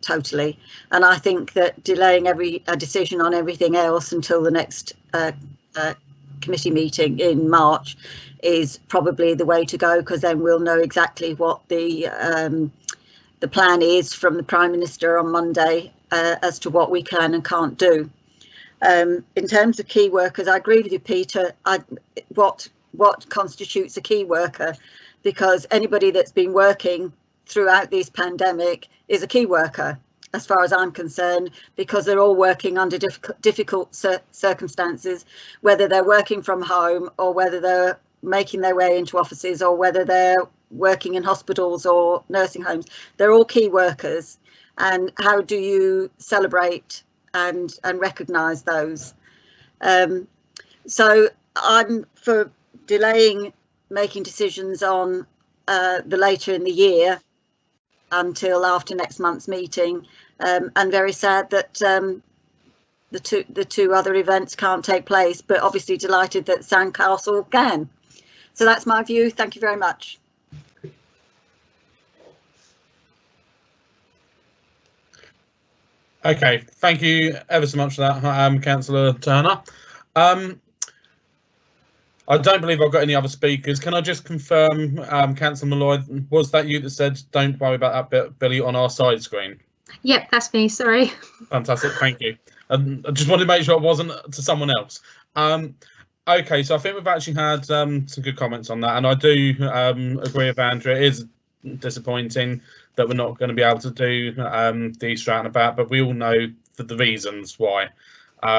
totally. And I think that delaying a decision on everything else until the next committee meeting in March is probably the way to go, because then we'll know exactly what the plan is from the Prime Minister on Monday as to what we can and can't do. In terms of key workers, I agree with you, Peter. What constitutes a key worker? Because anybody that's been working throughout this pandemic is a key worker, as far as I'm concerned, because they're all working under difficult circumstances, whether they're working from home or whether they're making their way into offices or whether they're working in hospitals or nursing homes. They're all key workers, and how do you celebrate and recognise those? So I'm for delaying making decisions on the later in the year until after next month's meeting, and very sad that the two other events can't take place, but obviously delighted that Sandcastle can. So that's my view. Thank you very much. Okay, thank you ever so much for that, Councillor Turner. I don't believe I've got any other speakers. Can I just confirm, Councillor Malloy, was that you that said don't worry about that bit, Billy, on our side screen? Yep, that's me, sorry. Fantastic, thank you. I just wanted to make sure it wasn't to someone else. Okay, so I think we've actually had some good comments on that, and I do agree with Andrew. It is disappointing that we're not going to be able to do the Easter out and about, but we all know the reasons why.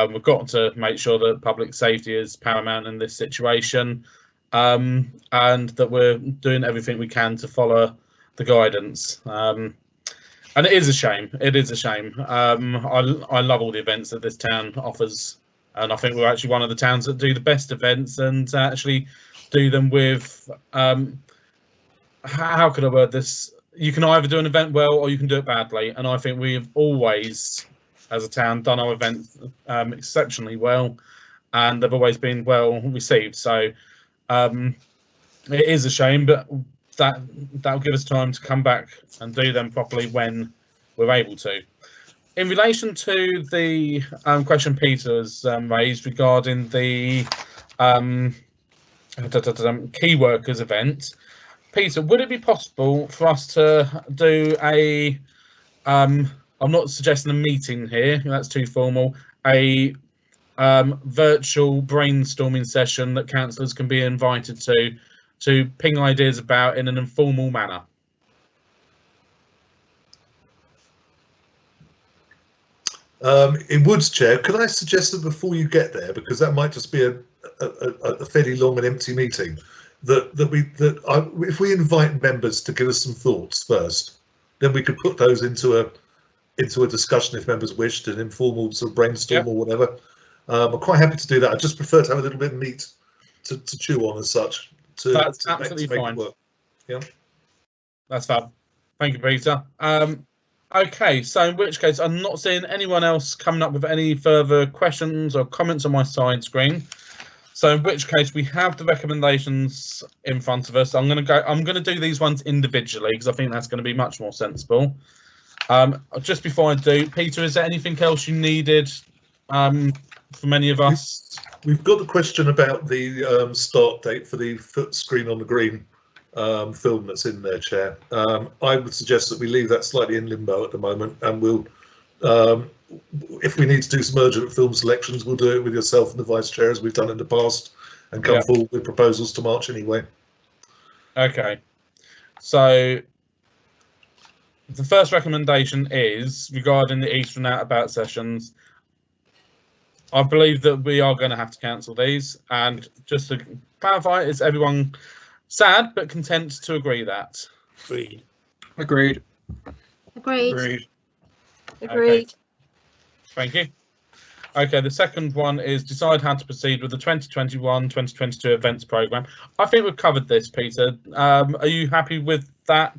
We've got to make sure that public safety is paramount in this situation, and that we're doing everything we can to follow the guidance. And it is a shame. It is a shame. I love all the events that this town offers, and I think we're actually one of the towns that do the best events and actually do them with, how could I word this? You can either do an event well or you can do it badly, and I think we've always, as a town, done our events exceptionally well, and they've always been well received. So it is a shame, but that'll give us time to come back and do them properly when we're able to. In relation to the question Peter has raised regarding the key workers event, Peter, would it be possible for us to do a I'm not suggesting a meeting here, that's too formal, a virtual brainstorming session that councillors can be invited to ping ideas about in an informal manner? In Woods, Chair, could I suggest that before you get there, because that might just be a fairly long and empty meeting, that if we invite members to give us some thoughts first, then we could put those into a discussion if members wished, an informal sort of brainstorm or whatever. I'm quite happy to do that. I just prefer to have a little bit of meat to chew on as such. That's absolutely fine. Yeah, that's fab. Thank you, Peter. Okay, so in which case I'm not seeing anyone else coming up with any further questions or comments on my side screen. So in which case we have the recommendations in front of us. I'm going to do these ones individually because I think that's going to be much more sensible. Just before I do, Peter, is there anything else you needed from any of us? We've got the question about the start date for the Screen on the Green film that's in there, Chair. I would suggest that we leave that slightly in limbo at the moment, and we'll, if we need to do some urgent film selections, we'll do it with yourself and the Vice Chair as we've done in the past, and come forward with proposals to March anyway. Okay. So the first recommendation is regarding the Easter and Out About sessions. I believe that we are going to have to cancel these, and just to clarify, is everyone sad but content to agree that? Agreed. Agreed. Agreed. Agreed. Agreed. Okay. Thank you. Okay, the second one is decide how to proceed with the 2021-2022 events programme. I think we've covered this, Peter. Are you happy with that?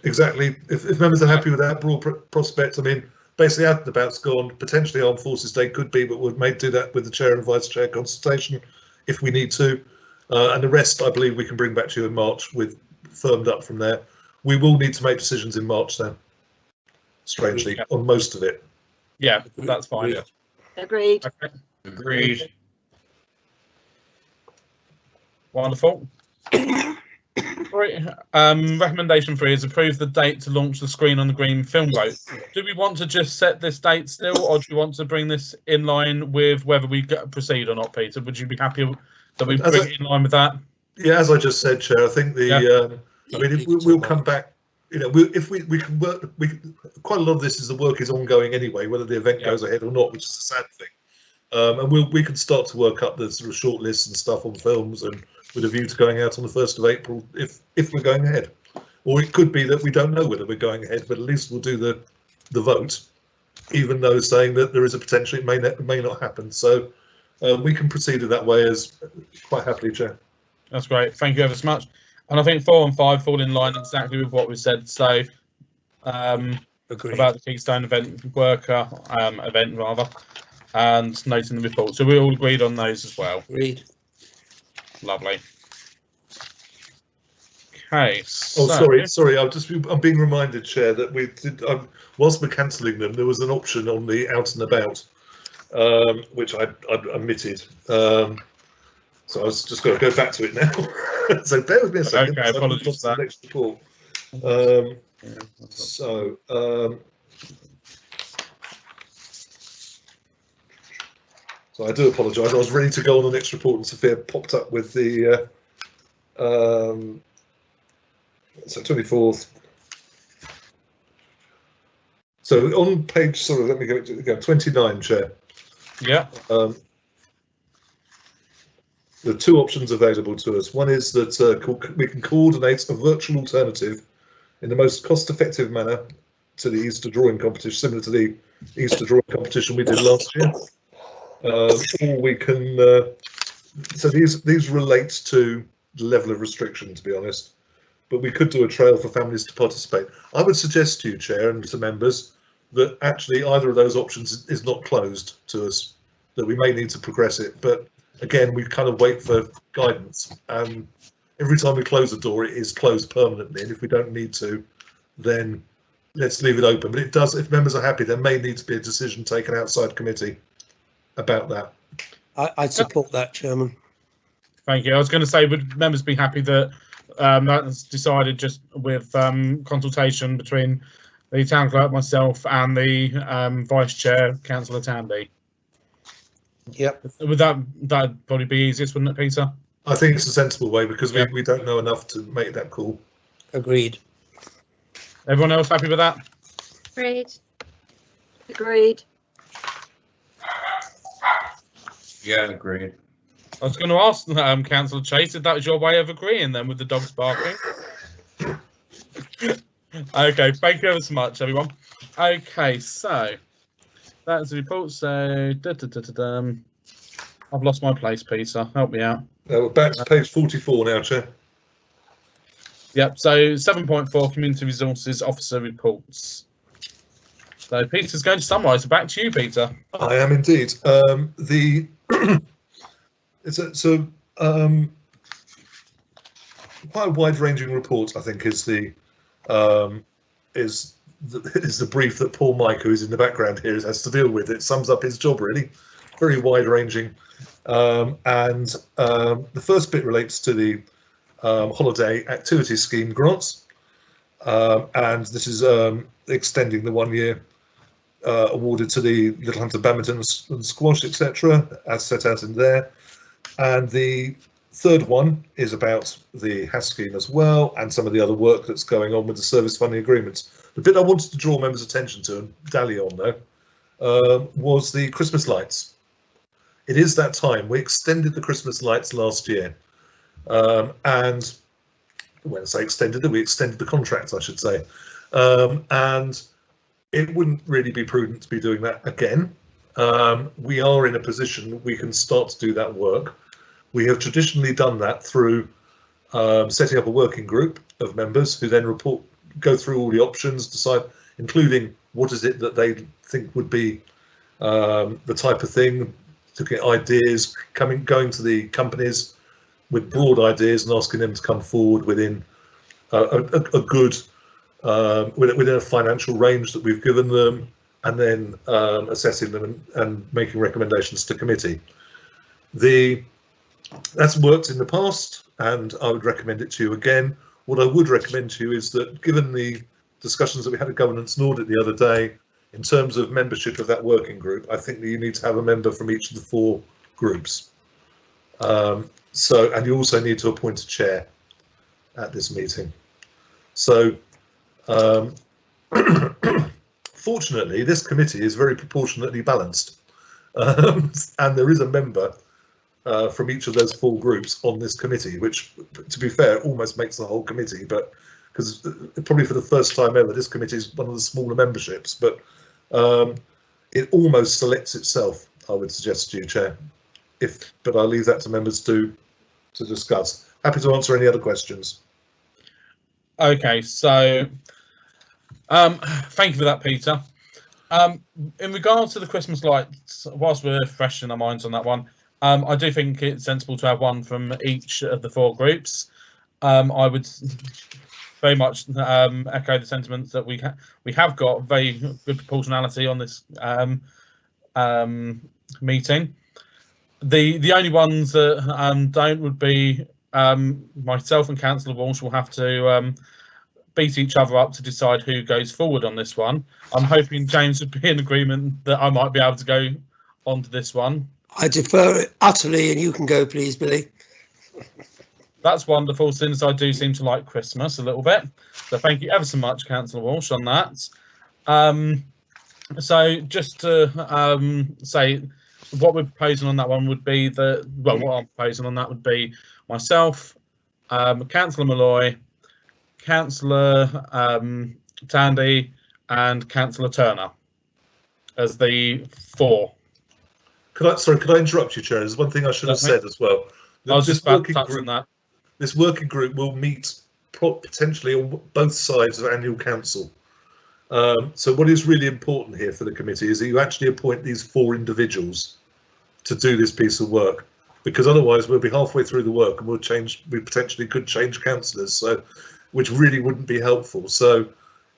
Exactly. If members are happy with that broad prospect, I mean, basically Out and About's gone, potentially Armed Forces Day could be, but we may do that with the Chair and Vice Chair consultation if we need to. And the rest, I believe we can bring back to you in March with firmed up from there. We will need to make decisions in March then, strangely, on most of it. Yeah, that's fine. Yeah. Agreed. Okay. Agreed. Wonderful. Right. Recommendation 3 is approve the date to launch the Screen on the Green film vote. Do we want to just set this date still, or do you want to bring this in line with whether we proceed or not, Peter? Would you be happy that we bring it in line with that? Yeah, as I just said, Chair, I think the I mean, we'll come back. You know, if we can work, quite a lot of this is the work is ongoing anyway, whether the event goes ahead or not, which is a sad thing. And we can start to work up the sort of short lists and stuff on films and with a view to going out on the 1st of April if we're going ahead. Or it could be that we don't know whether we're going ahead, but at least we'll do the vote, even though saying that there is a potential it may not happen. So we can proceed in that way as quite happily, Chair. That's great. Thank you ever so much. And I think 4 and 5 fall in line exactly with what we said. So about the Keystone event worker event rather, and noting the report. So we all agreed on those as well. Agreed. Lovely. Okay. So, Sorry. I'm being reminded, Chair, that we did. Whilst we're cancelling them, there was an option on the out and about, which I omitted. So I was just going to go back to it now. So bear with me a second. Okay, apologies for that. Next report. So I do apologise. I was ready to go on the next report, and Sophia popped up with the so 24th. So on page, sorry, let me go 29, Chair. Yeah. There are 2 options available to us. One is that we can coordinate a virtual alternative in the most cost-effective manner to the Easter drawing competition, similar to the Easter drawing competition we did last year. Or we can. So these relate to the level of restriction, to be honest. But we could do a trail for families to participate. I would suggest to you, Chair, and to members, that actually either of those options is not closed to us, that we may need to progress it. But again, we kind of wait for guidance. And every time we close a door, it is closed permanently. And if we don't need to, then let's leave it open. But it does, if members are happy, there may need to be a decision taken outside committee about that. I'd support that, Chairman. Thank you. I was going to say, would members be happy that that's decided just with consultation between the town clerk, myself, and the vice chair, Councillor Tandy? Yep. Would that'd probably be easiest, wouldn't it, Peter? I think it's a sensible way because we don't know enough to make that call. Agreed. Everyone else happy with that? Agreed. Agreed. Yeah, agreed. I was going to ask Councillor Chase if that was your way of agreeing then with the dogs barking. Okay, thank you ever so much, everyone. Okay, so that's the report. So I've lost my place, Peter. Help me out. We're back to page 44 now, Chair. Yep. So 7.4 Community Resources Officer reports. So Peter's going to summarise. Back to you, Peter. I am indeed. It's a quite a wide-ranging report, I think, is the brief that Paul Mike, who is in the background here, has to deal with. It sums up his job, really. Very wide-ranging. And the first bit relates to the holiday activity scheme grants. And this is extending the 1 year awarded to the Littlehampton badminton and squash, etc., as set out in there. And the third one is about the HAS scheme as well, and some of the other work that's going on with the service funding agreements. The bit I wanted to draw members' attention to and dally on, though, was the Christmas lights. It is that time. We extended the Christmas lights last year. And when I say extended it, we extended the contract, I should say. And it wouldn't really be prudent to be doing that again. We are in a position we can start to do that work. We have traditionally done that through setting up a working group of members who then go through all the options, decide, including what is it that they think would be the type of thing, to get ideas, going to the companies with broad ideas and asking them to come forward within a good, within a financial range that we've given them, and then assessing them and making recommendations to committee. That's worked in the past, and I would recommend it to you again. What I would recommend to you is that, given the discussions that we had at Governance and Audit the other day, in terms of membership of that working group, I think that you need to have a member from each of the 4 groups. And you also need to appoint a chair at this meeting. So, fortunately, this committee is very proportionately balanced, and there is a member from each of those 4 groups on this committee, which, to be fair, almost makes the whole committee, but because probably for the first time ever, this committee is one of the smaller memberships, but it almost selects itself, I would suggest to you, Chair. But I'll leave that to members to discuss. Happy to answer any other questions. Okay, so thank you for that, Peter. In regards to the Christmas lights, whilst we're fresh in our minds on that one, I do think it's sensible to have one from each of the 4 groups. I would very much echo the sentiments that we have got very good proportionality on this meeting. The only ones that don't would be myself and Councillor Walsh will have to beat each other up to decide who goes forward on this one. I'm hoping James would be in agreement that I might be able to go on to this one. I defer it utterly, and you can go, please, Billy. That's wonderful, since I do seem to like Christmas a little bit. So thank you ever so much, Councillor Walsh, on that. So just to say, what we're proposing on that one would be what I'm proposing on that would be myself, Councillor Malloy, Councillor Tandy, and Councillor Turner as the 4. Could I interrupt you, Chair? There's one thing I should have said as well. I was just about to touch on that. This working group will meet potentially on both sides of annual council. So what is really important here for the committee is that you actually appoint these 4 individuals to do this piece of work, because otherwise we'll be halfway through the work and we potentially could change councillors, so which really wouldn't be helpful. So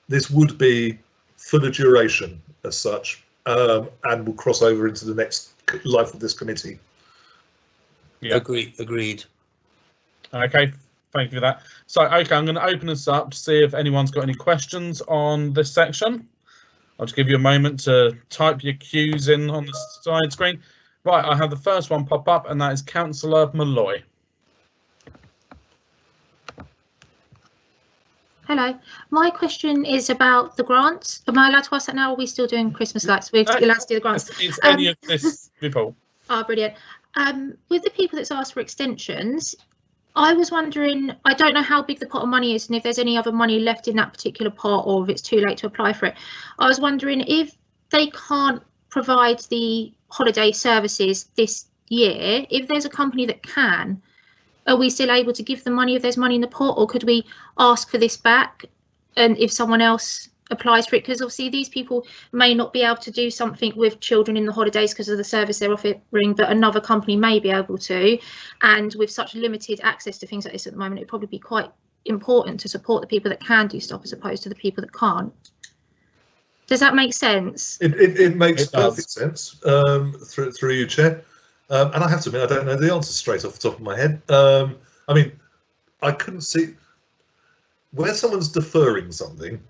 this would be for the duration as such, and will cross over into the next life of this committee. Yeah, Agreed. Okay, thank you for that. So, okay, I'm going to open this up to see if anyone's got any questions on this section. I'll just give you a moment to type your cues in on the side screen. Right, I have the first one pop up, and that is Councillor Malloy. Hello, my question is about the grants. Am I allowed to ask that now, or are we still doing Christmas lights? We're allowed to do the grants. It's any of this people. Oh, brilliant. With the people that's asked for extensions, I was wondering, I don't know how big the pot of money is and if there's any other money left in that particular pot, or if it's too late to apply for it. I was wondering if they can't provide the holiday services this year, if there's a company that can, are we still able to give them money if there's money in the pot, or could we ask for this back and if someone else applies for it? Because obviously these people may not be able to do something with children in the holidays because of the service they're offering, but another company may be able to, and with such limited access to things like this at the moment, it'd probably be quite important to support the people that can do stuff as opposed to the people that can't. Does that make sense? It makes perfect sense, through you, Chair. And I have to admit, I don't know the answer straight off the top of my head. I mean, I couldn't see where someone's deferring something.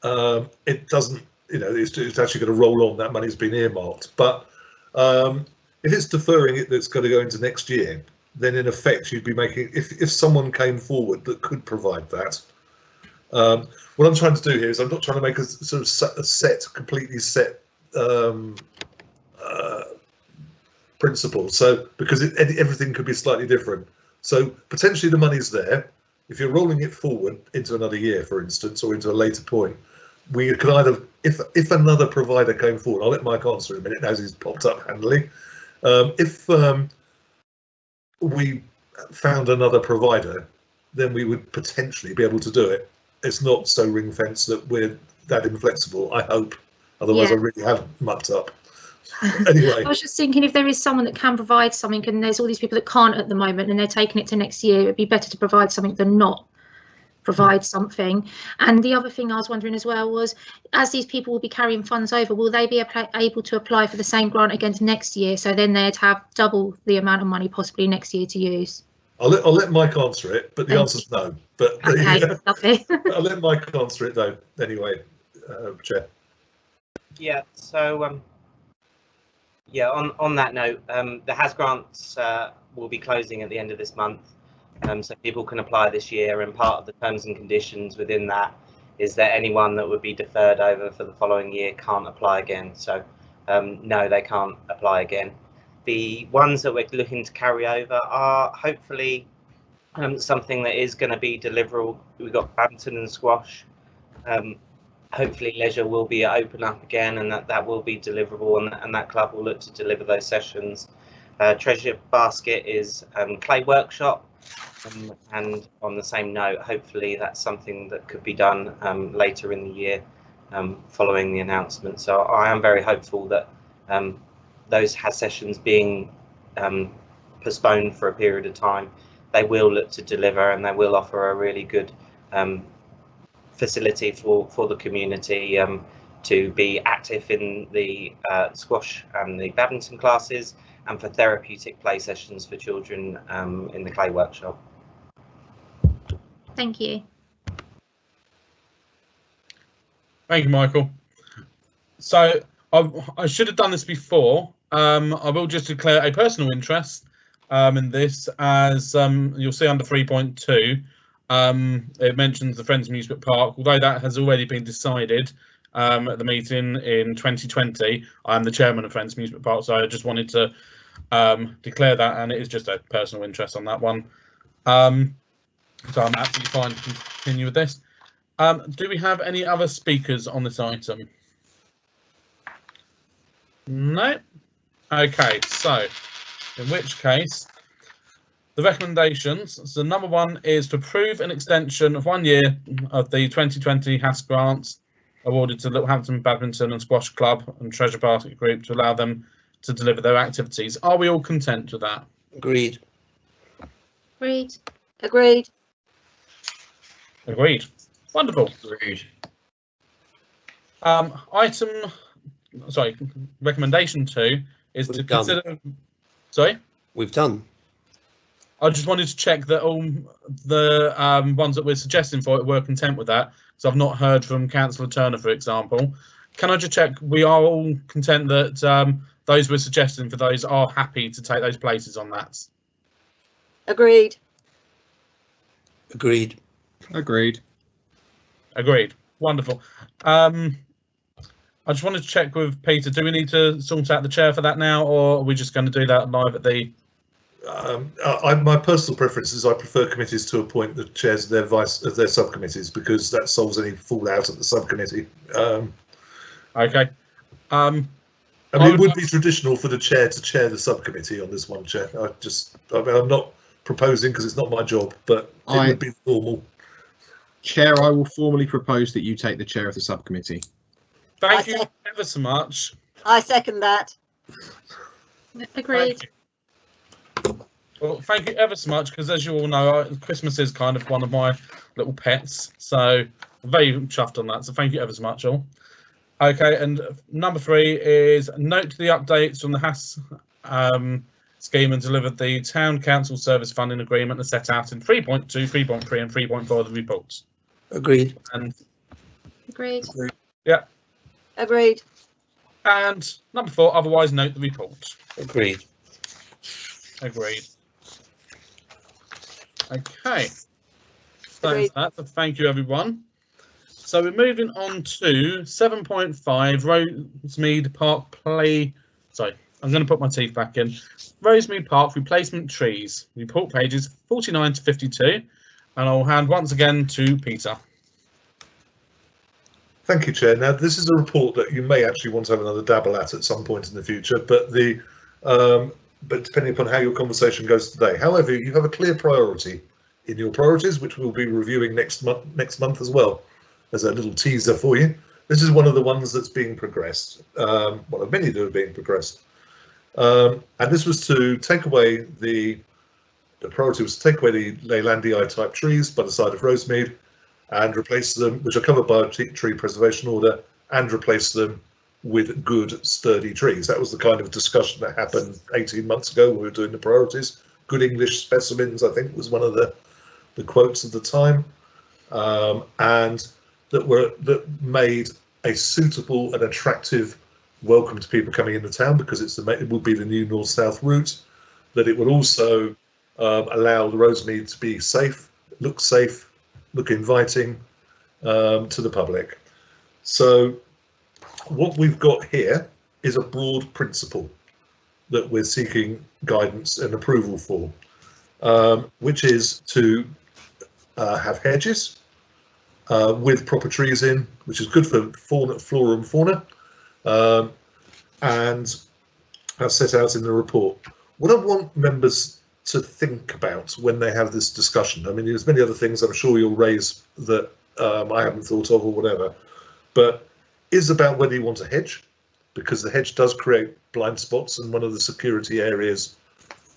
It doesn't, it's actually going to roll on. That money's been earmarked. But if it's deferring it, that's going to go into next year, then in effect you'd be making, if someone came forward that could provide that. What I'm trying to do here is I'm not trying to make a sort of completely set principle. So because everything could be slightly different. So potentially the money's there. If you're rolling it forward into another year, for instance, or into a later point, we could either, if another provider came forward, I'll let Mike answer in a minute as he's popped up handily. If we found another provider, then we would potentially be able to do it. It's not so ring fenced that we're that inflexible, I hope. Otherwise, yeah. I really have mucked up. Anyway, I was just thinking, if there is someone that can provide something and there's all these people that can't at the moment and they're taking it to next year, it'd be better to provide something than not provide something. And the other thing I was wondering as well was, as these people will be carrying funds over, will they be able to apply for the same grant again next year? So then they'd have double the amount of money possibly next year to use. I'll let Mike answer it, but the answer's no. But okay, lovely. I'll let Mike answer it though. Anyway, Chair. Yeah. So yeah. On that note, the HAS grants will be closing at the end of this month, so people can apply this year. And part of the terms and conditions within that is that anyone that would be deferred over for the following year can't apply again. So no, they can't apply again. The ones that we're looking to carry over are hopefully something that is going to be deliverable. We've got badminton and squash. Hopefully leisure will be open up again, and that will be deliverable, and that club will look to deliver those sessions. Treasure Basket is clay workshop, and on the same note, hopefully that's something that could be done later in the year following the announcement. So I am very hopeful that those sessions being postponed for a period of time, they will look to deliver, and they will offer a really good facility for the community to be active in the squash and the badminton classes, and for therapeutic play sessions for children in the clay workshop. Thank you. Thank you, Michael. So I should have done this before. I will just declare a personal interest in this, as you'll see under 3.2. It mentions the Friends Amusement Park. Although that has already been decided at the meeting in 2020, I'm the chairman of Friends Amusement Park, so I just wanted to declare that, and it is just a personal interest on that one. So I'm absolutely fine to continue with this. Do we have any other speakers on this item? No? Okay, so in which case, the recommendations. So number one is to approve an extension of 1 year of the 2020 HASS grants awarded to Littlehampton Badminton and Squash Club and Treasure Basket Group to allow them to deliver their activities. Are we all content with that? Agreed. Agreed. Agreed. Agreed. Wonderful. Agreed. Recommendation 2 is to We've done. consider. Sorry? We've done. I just wanted to check that all the ones that we're suggesting for it were content with that, because I've not heard from Councillor Turner, for example. Can I just check we are all content that those we're suggesting for those are happy to take those places on that? Agreed. Agreed. Agreed. Agreed. Wonderful. I just wanted to check with Peter, do we need to sort out the chair for that now, or are we just going to do that live at the... My personal preference is I prefer committees to appoint the chairs of their subcommittees, because that solves any fallout at the subcommittee. Okay. I mean, it would be traditional for the chair to chair the subcommittee on this one, Chair. I'm not proposing because it's not my job, but it would be normal. Chair, I will formally propose that you take the chair of the subcommittee. Thank you ever so much. I second that. Agreed. Well, thank you ever so much, because as you all know, Christmas is kind of one of my little pets, so I'm very chuffed on that. So thank you ever so much, all. Okay, and number 3 is note the updates from the HASS scheme and delivered the Town Council Service Funding Agreement as set out in 3.2, 3.3 and 3.4 of the reports. Agreed. And Agreed. yeah. Agreed. And number 4, otherwise note the report. Agreed. Agreed. Okay. Agreed. Thanks for that. Thank you, everyone. So we're moving on to 7.5, Rosemead Park Play. Sorry, I'm going to put my teeth back in. Rosemead Park Replacement Trees. Report pages 49 to 52. And I'll hand once again to Peter. Thank you, Chair. Now, this is a report that you may actually want to have another dabble at some point in the future, but depending upon how your conversation goes today. However, you have a clear priority in your priorities, which we'll be reviewing next month as well, as a little teaser for you. This is one of the ones that's being progressed. One of many that are being progressed. And this was to take away the priority was to take away the Leylandii type trees by the side of Rosemead and replace them, which are covered by a tree preservation order, and replace them with good sturdy trees. That was the kind of discussion that happened 18 months ago when we were doing the priorities. Good English specimens, I think, was one of the quotes at the time, and that made a suitable and attractive welcome to people coming into town, because it would be the new north-south route. That it would also allow the Rosemead to be safe, look inviting to the public. So what we've got here is a broad principle. that we're seeking guidance and approval for, which is to have hedges with proper trees in, which is good for flora and fauna, and as set out in the report. What I want members to think about when they have this discussion, I mean, there's many other things I'm sure you'll raise that I haven't thought of or whatever, but is about whether you want a hedge, because the hedge does create blind spots, and one of the security areas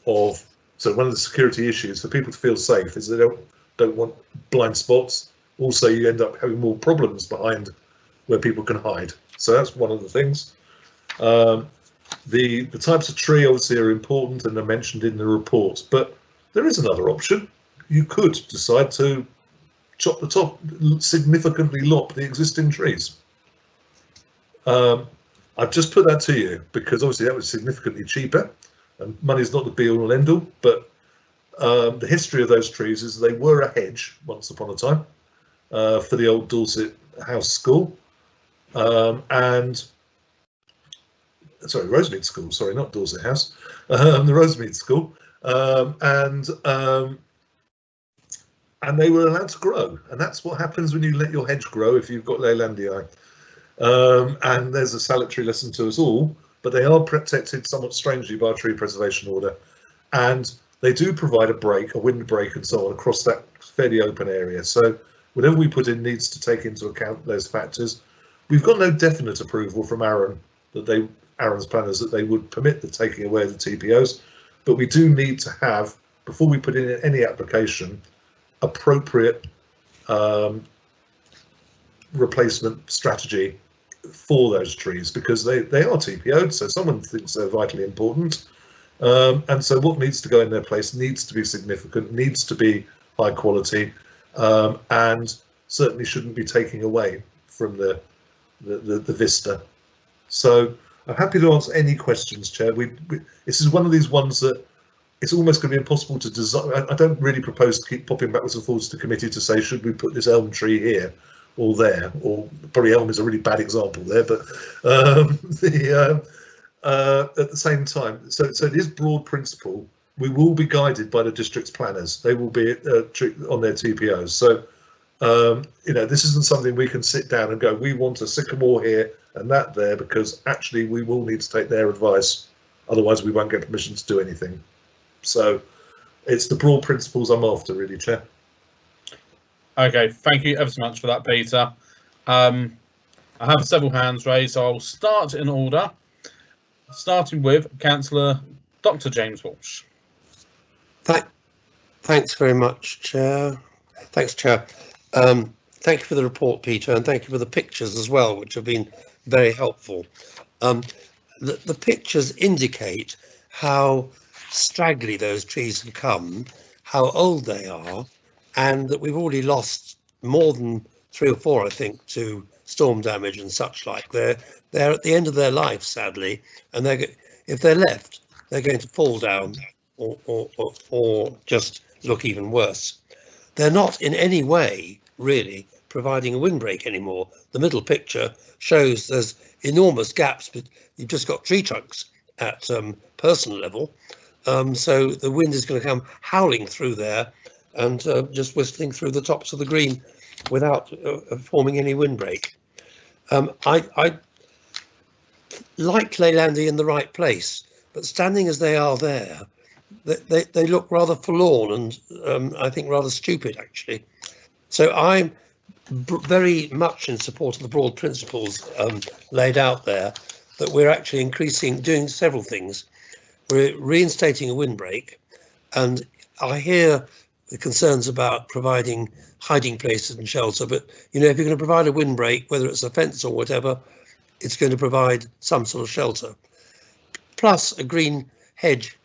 of, so one of the security issues for people to feel safe is they don't want blind spots. Also, you end up having more problems behind where people can hide. So that's one of the things. The types of tree obviously are important and are mentioned in the report, but there is another option. You could decide to chop the top, significantly lop the existing trees. I've just put that to you because obviously that was significantly cheaper, and money's not the be all and end all, but the history of those trees is they were a hedge once upon a time for the old Dorset House School, and sorry, Rosemead School, sorry, not Dorset House, the Rosemead School, and they were allowed to grow, and that's what happens when you let your hedge grow if you've got Leylandii. And there's a salutary lesson to us all, but they are protected somewhat strangely by a tree preservation order, and they do provide a break, a wind break and so on across that fairly open area. So whatever we put in needs to take into account those factors. We've got no definite approval from Arran that Arran's planners that they would permit the taking away of the TPOs, but we do need to have, before we put in any application, appropriate replacement strategy for those trees, because they are TPO'd, so someone thinks they're vitally important, and so what needs to go in their place needs to be significant, needs to be high quality, and certainly shouldn't be taking away from the vista. So I'm happy to answer any questions, Chair. This is one of these ones that it's almost going to be impossible to design. I don't really propose to keep popping backwards and forwards to committee to say, should we put this elm tree here or there, or probably elm is a really bad example there, but at the same time, so it is broad principle. We will be guided by the district's planners. They will be on their TPOs. So this isn't something we can sit down and go, we want a sycamore here and that there, because actually we will need to take their advice, otherwise we won't get permission to do anything. So it's the broad principles I'm after, really, Chair. Okay, thank you ever so much for that, Peter. I have several hands raised, so I'll start in order, starting with Councillor Dr. James Walsh. Thanks very much, Chair. Thanks, Chair. Thank you for the report, Peter, and thank you for the pictures as well, which have been very helpful. The pictures indicate how straggly those trees have come, how old they are, and that we've already lost more than 3 or 4, I think, to storm damage and such like. They're at the end of their life, sadly, and if they're left, they're going to fall down or just look even worse. They're not in any way really providing a windbreak anymore. The middle picture shows there's enormous gaps, but you've just got tree trunks at personal level, so the wind is going to come howling through there and just whistling through the tops of the green without forming any windbreak. I like Leylandii in the right place, but standing as they are there, they look rather forlorn and I think rather stupid, actually. So I'm very much in support of the broad principles laid out there, that we're actually doing several things. We're reinstating a windbreak, and I hear the concerns about providing hiding places and shelter, but if you're going to provide a windbreak, whether it's a fence or whatever, it's going to provide some sort of shelter. Plus, a green hedge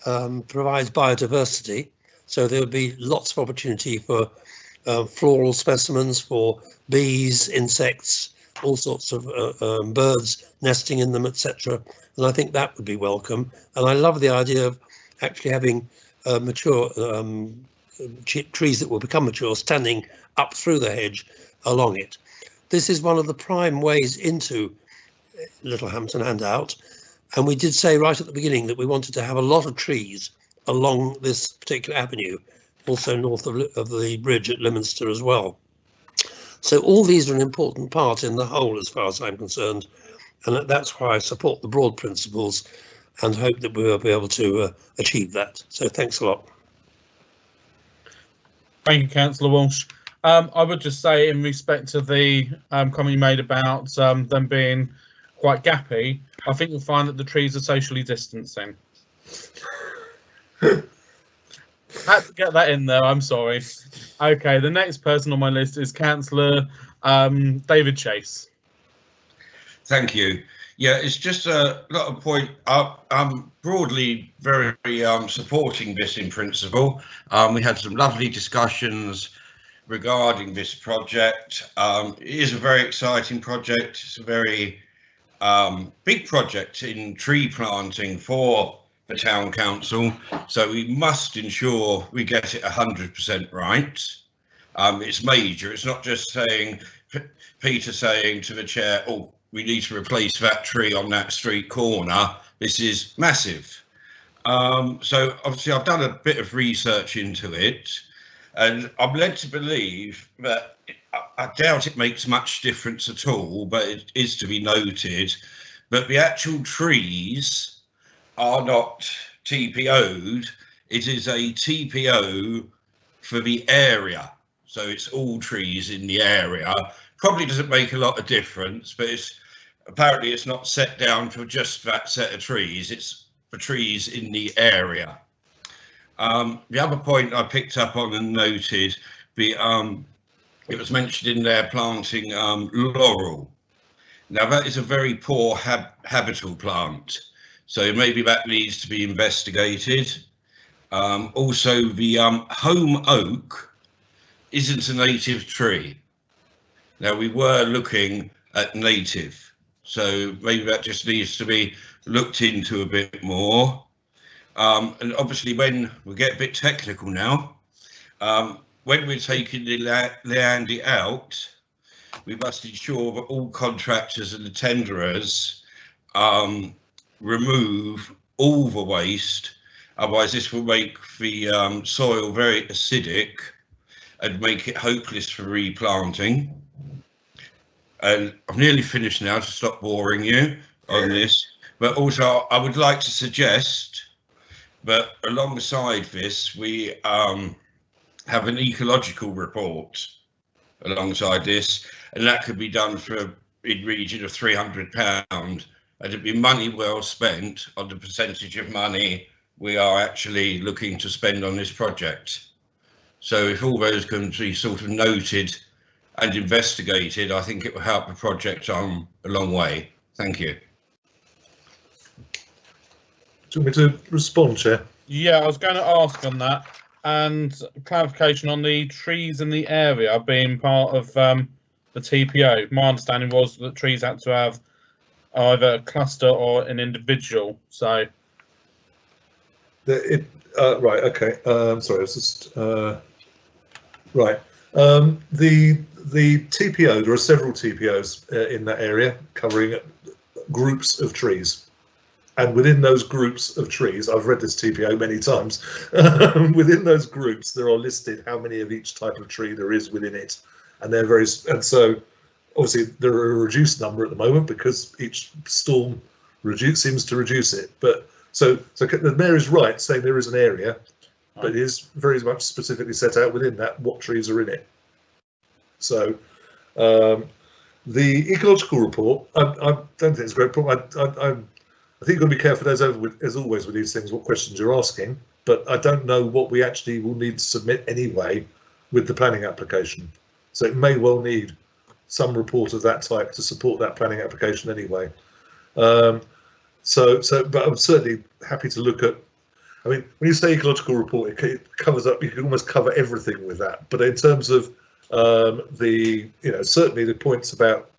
provides biodiversity, so there'll be lots of opportunity for floral specimens, for bees, insects, all sorts of birds nesting in them, etc. And I think that would be welcome. And I love the idea of actually having mature trees that will become mature standing up through the hedge along it. This is one of the prime ways into Littlehampton and out, And we did say right at the beginning that we wanted to have a lot of trees along this particular avenue, also north of the bridge at Leominster as well. So all these are an important part in the whole as far as I'm concerned, and that's why I support the broad principles and hope that we will be able to achieve that. So thanks a lot. Thank you, Councillor Walsh. I would just say, in respect to the comment you made about them being quite gappy, I think you'll find that the trees are socially distancing. Had to get that in there, I'm sorry. Okay, the next person on my list is Councillor David Chase. Thank you. Yeah, it's just a lot of point. I'm broadly very supporting this in principle. We had some lovely discussions regarding this project. It is a very exciting project. It's a very big project in tree planting for the town council. So we must ensure we get it 100% right. It's major. It's not just saying, Peter saying to the chair, oh, we need to replace that tree on that street corner. This is massive. So obviously I've done a bit of research into it, and I'm led to believe that I doubt it makes much difference at all, but it is to be noted that the actual trees are not TPO'd. It is a TPO for the area. So it's all trees in the area. Probably doesn't make a lot of difference, but apparently it's not set down for just that set of trees. It's for trees in the area. The other point I picked up on and noted, it was mentioned in there planting laurel. Now that is a very poor habitable plant, so maybe that needs to be investigated. Also, the home oak isn't a native tree. Now we were looking at native, so maybe that just needs to be looked into a bit more. And obviously, when we get a bit technical now, when we're taking the land out, we must ensure that all contractors and the tenderers remove all the waste. Otherwise, this will make the soil very acidic and make it hopeless for replanting. And I'm nearly finished now, to stop boring you on this. But also, I would like to suggest that alongside this, we have an ecological report alongside this, and that could be done for in region of £300, and it'd be money well spent on the percentage of money we are actually looking to spend on this project. So if all those can be sort of noted and investigated, I think it will help the project on a long way. Thank you. Do you want me to respond, Chair? Yeah, I was going to ask on that, and clarification on the trees in the area being part of the TPO. My understanding was that trees had to have either a cluster or an individual. So, right. Okay. Sorry. I was just right. The TPO. There are several TPOs in that area covering groups of trees. And within those groups of trees, I've read this TPO many times, within those groups, there are listed how many of each type of tree there is within it. And they're very, and so obviously there are a reduced number at the moment because each storm seems to reduce it. But so the mayor is right saying there is an area, but it is very much specifically set out within that what trees are in it. So the ecological report, I don't think it's a great problem. I think you've got to be careful, as always with these things, what questions you're asking, but I don't know what we actually will need to submit anyway with the planning application. So it may well need some report of that type to support that planning application anyway. But I'm certainly happy to look at, I mean, when you say ecological report, it covers up, you can almost cover everything with that. But in terms of certainly the points about,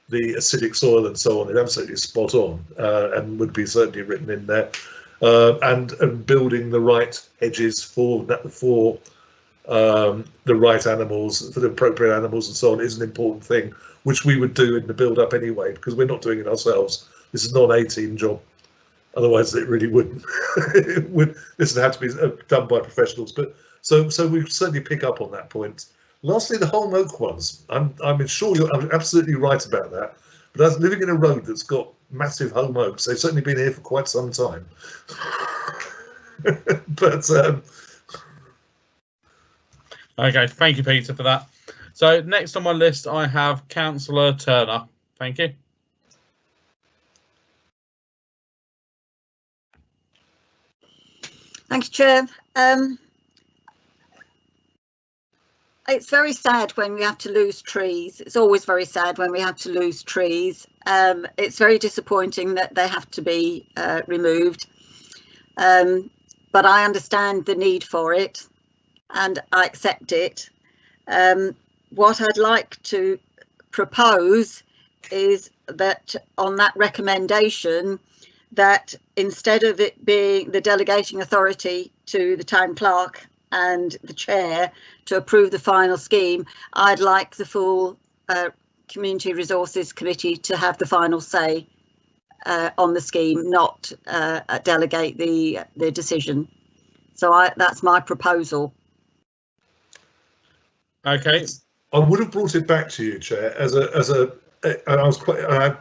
the acidic soil and so on, it's absolutely spot on, and would be certainly written in there. And building the right hedges for the right animals, for the appropriate animals and so on is an important thing, which we would do in the build up anyway, because we're not doing it ourselves. this is not an A-team job. Otherwise, it really wouldn't. This would have to be done by professionals. But so we certainly pick up on that point. Lastly, the Holme Oak ones. I'm sure you're absolutely right about that. But as living in a road that's got massive Holme Oaks, they've certainly been here for quite some time. But okay, thank you, Peter, for that. So next on my list, I have Councillor Turner. Thank you. Thanks, Chair. It's very sad when we have to lose trees. It's always very sad when we have to lose trees. It's very disappointing that they have to be removed. But I understand the need for it and I accept it. What I'd like to propose is that on that recommendation, that instead of it being the delegating authority to the town clerk and the chair to approve the final scheme, I'd like the full Community Resources Committee to have the final say on the scheme, not delegate the decision. So that's my proposal. Okay. I would have brought it back to you, Chair, I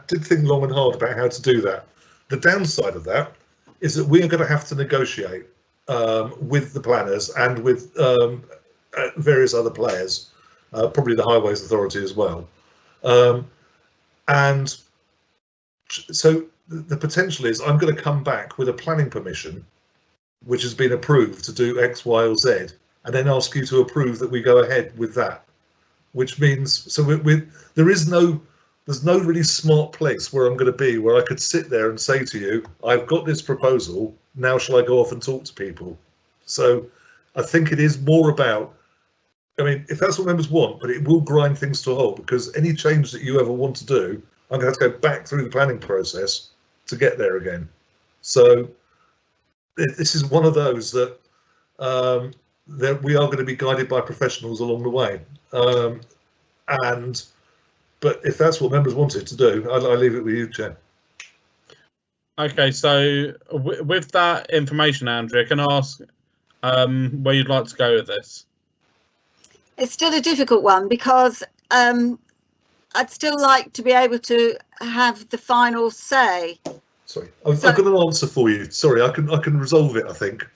did think long and hard about how to do that. The downside of that is that we are going to have to negotiate with the planners and with various other players, probably the Highways Authority as well. And so the potential is I'm going to come back with a planning permission, which has been approved to do X, Y, or Z, and then ask you to approve that we go ahead with that. Which means, so there's no really smart place where I'm going to be where I could sit there and say to you, I've got this proposal, now shall I go off and talk to people? So I think it is more about, I mean, if that's what members want, but it will grind things to a halt, because any change that you ever want to do, I'm going to have to go back through the planning process to get there again. So this is one of those that that we are going to be guided by professionals along the way. But if that's what members wanted to do, I leave it with you, Chair. Okay, so with that information, Andrea, can I ask where you'd like to go with this? It's still a difficult one because I'd still like to be able to have the final say. Sorry, I've got an answer for you. Sorry, I can resolve it, I think.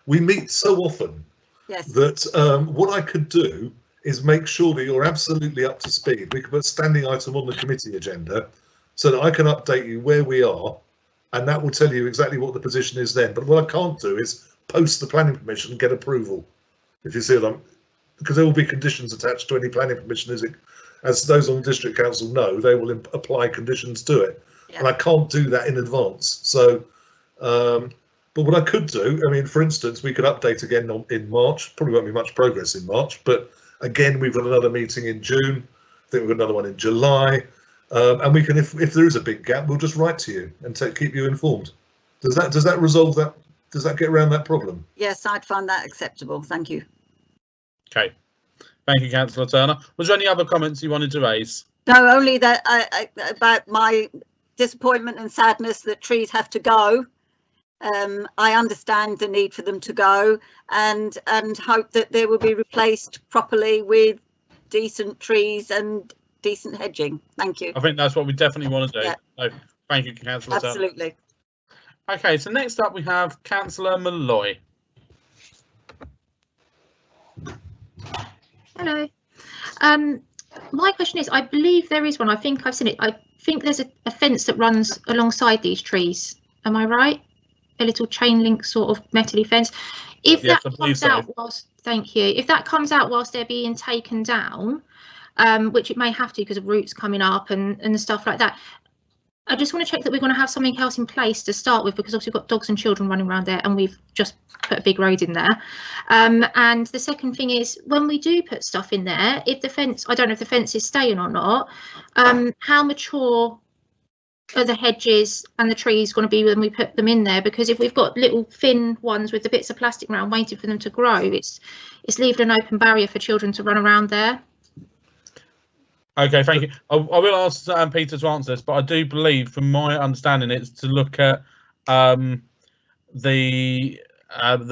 We meet so often, yes, that what I could do is make sure that you're absolutely up to speed. We could put a standing item on the committee agenda so that I can update you where we are, and that will tell you exactly what the position is then. But what I can't do is post the planning permission and get approval, if you see what I'm, because there will be conditions attached to any planning permission. As those on the district council know, they will apply conditions to it, yeah, and I can't do that in advance. So, but what I could do, I mean, for instance, we could update again in March. Probably won't be much progress in March, but again, we've got another meeting in June. I think we've got another one in July, and we can, if there is a big gap, we'll just write to you and keep you informed. Does that resolve that? Does that get around that problem? Yes, I'd find that acceptable. Thank you. Okay, thank you, Councillor Turner. Was there any other comments you wanted to raise? No, only that about my disappointment and sadness that trees have to go. I understand the need for them to go, and hope that they will be replaced properly with decent trees and decent hedging. Thank you. I think that's what we definitely want to do. Yeah. So, thank you, Councillor Turner. Absolutely. Okay, so next up we have Councillor Malloy. Hello. My question is, I believe there is one. I think I've seen it. I think there's a fence that runs alongside these trees. Am I right? A little chain link sort of metal fence. If yes, that comes out whilst, thank you. If that comes out whilst they're being taken down, which it may have to because of roots coming up and stuff like that, I just want to check that we're going to have something else in place to start with, because obviously we've got dogs and children running around there and we've just put a big road in there. And the second thing is, when we do put stuff in there, if the fence, I don't know if the fence is staying or not, how mature are the hedges and the trees going to be when we put them in there? Because if we've got little thin ones with the bits of plastic around waiting for them to grow, it's leaving an open barrier for children to run around there. Okay, thank you. I will ask Peter to answer this, but I do believe, from my understanding, it's to look at the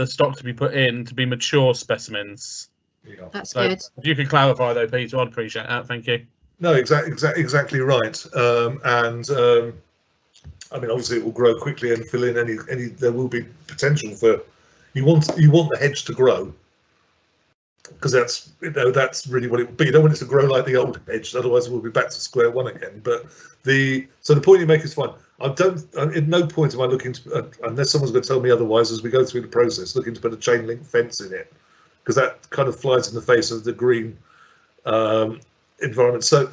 stock to be put in to be mature specimens. Yeah. That's So good. if you could clarify, though, Peter, I'd appreciate that. Thank you. No, exactly right. I mean, obviously, it will grow quickly and fill in any. There will be potential for. You want the hedge to grow, because that's really what it would be. You don't want it to grow like the old hedge, otherwise we'll be back to square one again. But the point you make is fine. At no point am I looking to, unless someone's going to tell me otherwise as we go through the process, looking to put a chain link fence in it, because that kind of flies in the face of the green environment. So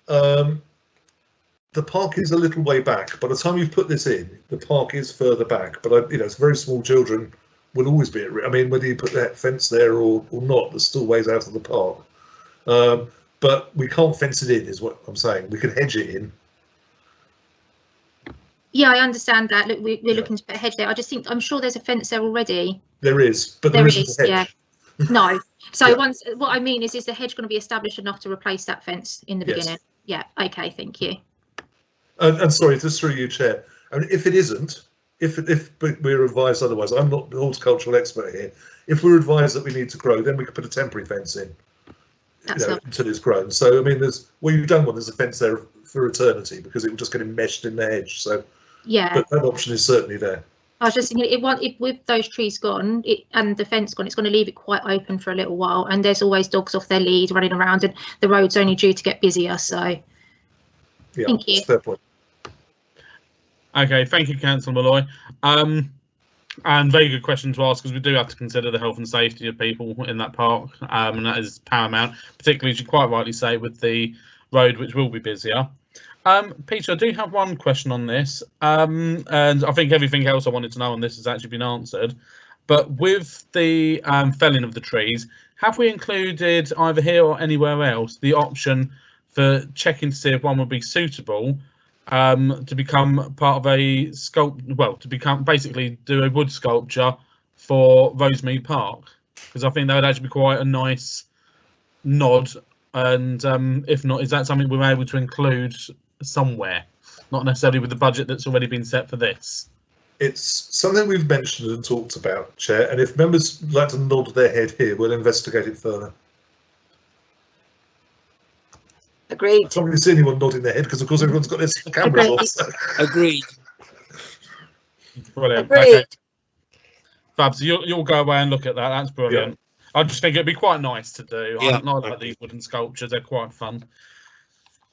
the park is a little way back. By the time you've put this in, the park is further back. But it's very small children will always be at risk. I mean, whether you put that fence there or not, there's still ways out of the park. But we can't fence it in, is what I'm saying. We can hedge it in. Yeah, I understand that. Look, we're looking to put a hedge there. I just think I'm sure there's a fence there already. There is, but there isn't a hedge. Yeah. No. So Yeah. once, what I mean is the hedge going to be established enough to replace that fence in the Yes. beginning? Yeah. Okay. Thank you. And sorry, just through you, Chair. I mean, if it isn't, if we're advised otherwise, I'm not the horticultural expert here. If we're advised that we need to grow, then we could put a temporary fence in, That's not. until it's grown. So I mean, you don't want there's a fence there for eternity, because it will just get enmeshed in the hedge. So, Yeah. but that option is certainly there. I was just thinking, if with those trees gone and the fence gone, it's going to leave it quite open for a little while. And there's always dogs off their lead running around, and the road's only due to get busier. So, Yeah, thank you. fair point. Okay, thank you, Councillor Malloy. And very good question to ask, because we do have to consider the health and safety of people in that park, and that is paramount, particularly, as you quite rightly say, with the road, which will be busier. Peter, I do have one question on this, and I think everything else I wanted to know on this has actually been answered. But with the felling of the trees, have we included either here or anywhere else the option for checking to see if one would be suitable to become part of a basically do a wood sculpture for Rosemead Park? Because I think that would actually be quite a nice nod. And if not, is that something we're able to include somewhere, not necessarily with the budget that's already been set for this? It's something we've mentioned and talked about, Chair, and if members would like to nod their head here, we'll investigate it further. Agreed. I can't really see anyone nodding their head because, of course, everyone's got their cameras Agreed. off. So. Agreed. Brilliant. Agreed. Okay. Fab, so you'll go away and look at that. That's brilliant. I just think it'd be quite nice to do. Yeah. I like these wooden sculptures. They're quite fun.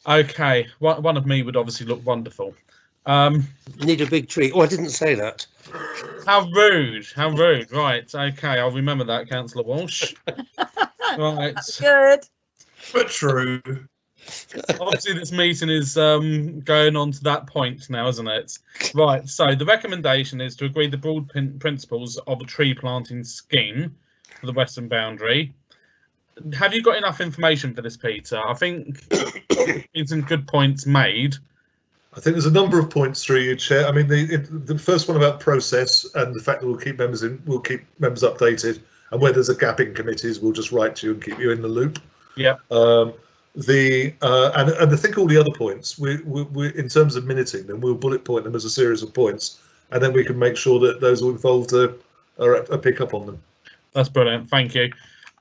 Okay, one of me would obviously look wonderful. Need a big tree. Oh, I didn't say that. How rude! How rude! Right. Okay, I'll remember that, Councillor Walsh. Right. Good. But true. Obviously, this meeting is going on to that point now, isn't it? Right. So the recommendation is to agree the broad principles of a tree planting scheme for the western boundary. Have you got enough information for this, Peter? I think it's some good points made. I think there's a number of points through you, Chair. I mean, the first one about process and the fact that we'll keep members updated, and where there's a gap in committees, we'll just write to you and keep you in the loop. Yeah. And I think all the other points, we in terms of minuting them, we'll bullet point them as a series of points, and then we can make sure that those all involved are pick up on them. That's brilliant. Thank you.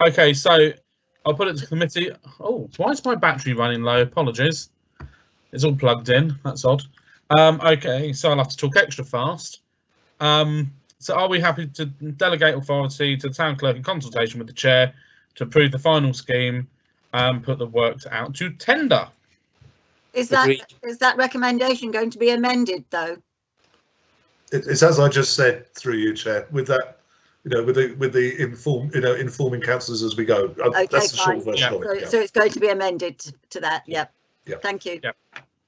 Okay, so I'll put it to committee. Oh, why is my battery running low? Apologies. It's all plugged in. That's odd. Okay, so I'll have to talk extra fast. So are we happy to delegate authority to the town clerk in consultation with the chair to approve the final scheme and put the works out to tender? Is Agreed. that recommendation going to be amended though? It's as I just said through you, Chair, with that, with the informing councillors as we go. Okay, That's the short fine. version of it. So it's going to be amended to that. Yep. Yeah. Thank you. Yeah.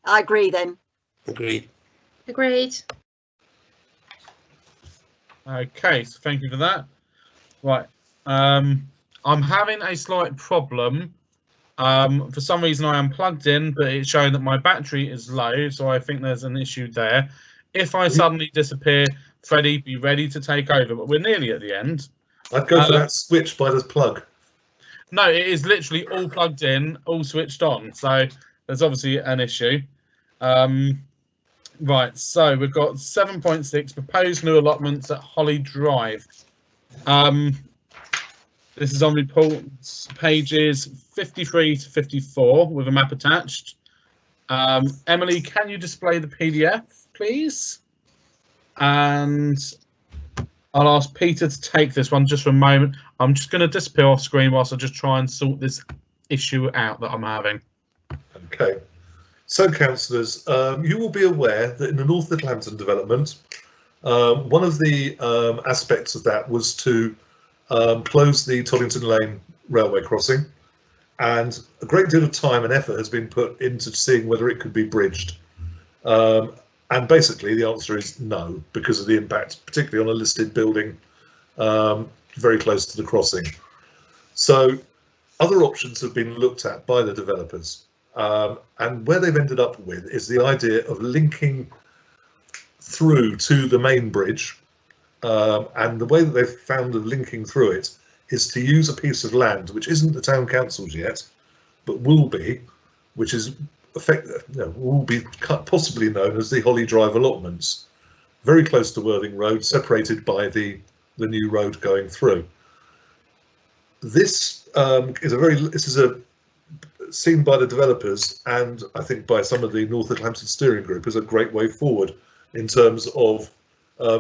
I agree then. Agreed. Agreed. Okay, so thank you for that. Right, I'm having a slight problem. For some reason I am plugged in, but it's showing that my battery is low, so I think there's an issue there. If I suddenly disappear, Freddie, be ready to take over, but we're nearly at the end. I'd go for that switch by the plug. No, it is literally all plugged in, all switched on. So there's obviously an issue. Right, so we've got 7.6 proposed new allotments at Holly Drive. This is on reports pages 53 to 54 with a map attached. Emily, can you display the PDF, please? And I'll ask Peter to take this one just for a moment. I'm just going to disappear off screen whilst I just try and sort this issue out that I'm having. Okay. So, councillors, you will be aware that in the North Littlehampton development, one of the aspects of that was to close the Toddington Lane railway crossing, and a great deal of time and effort has been put into seeing whether it could be bridged. And basically the answer is no, because of the impact, particularly on a listed building very close to the crossing. So other options have been looked at by the developers. And where they've ended up with is the idea of linking through to the main bridge. And the way that they've found of linking through it is to use a piece of land which isn't the town council's yet, but will be, which is will be possibly known as the Holly Drive allotments, very close to Worthing Road, separated by the new road going through. This is seen by the developers, and I think by some of the North Littlehampton steering group, as a great way forward in terms of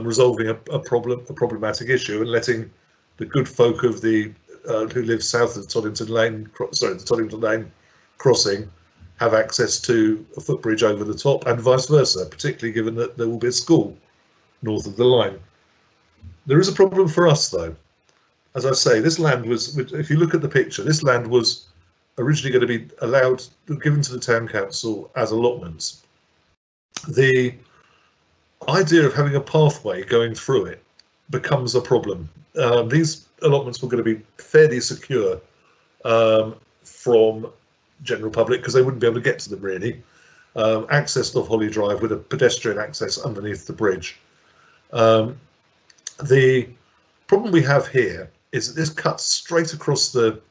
resolving a problematic issue and letting the good folk of the who live south of Toddington Lane, the Toddington Lane crossing, have access to a footbridge over the top, and vice versa, particularly given that there will be a school north of the line. There is a problem for us, though. As I say, this land was, if you look at the picture, this land was originally going to be given to the town council as allotments. The idea of having a pathway going through it becomes a problem. These allotments were going to be fairly secure from general public, because they wouldn't be able to get to them really. Accessed off Holly Drive with a pedestrian access underneath the bridge. The problem we have here is that this cuts straight across the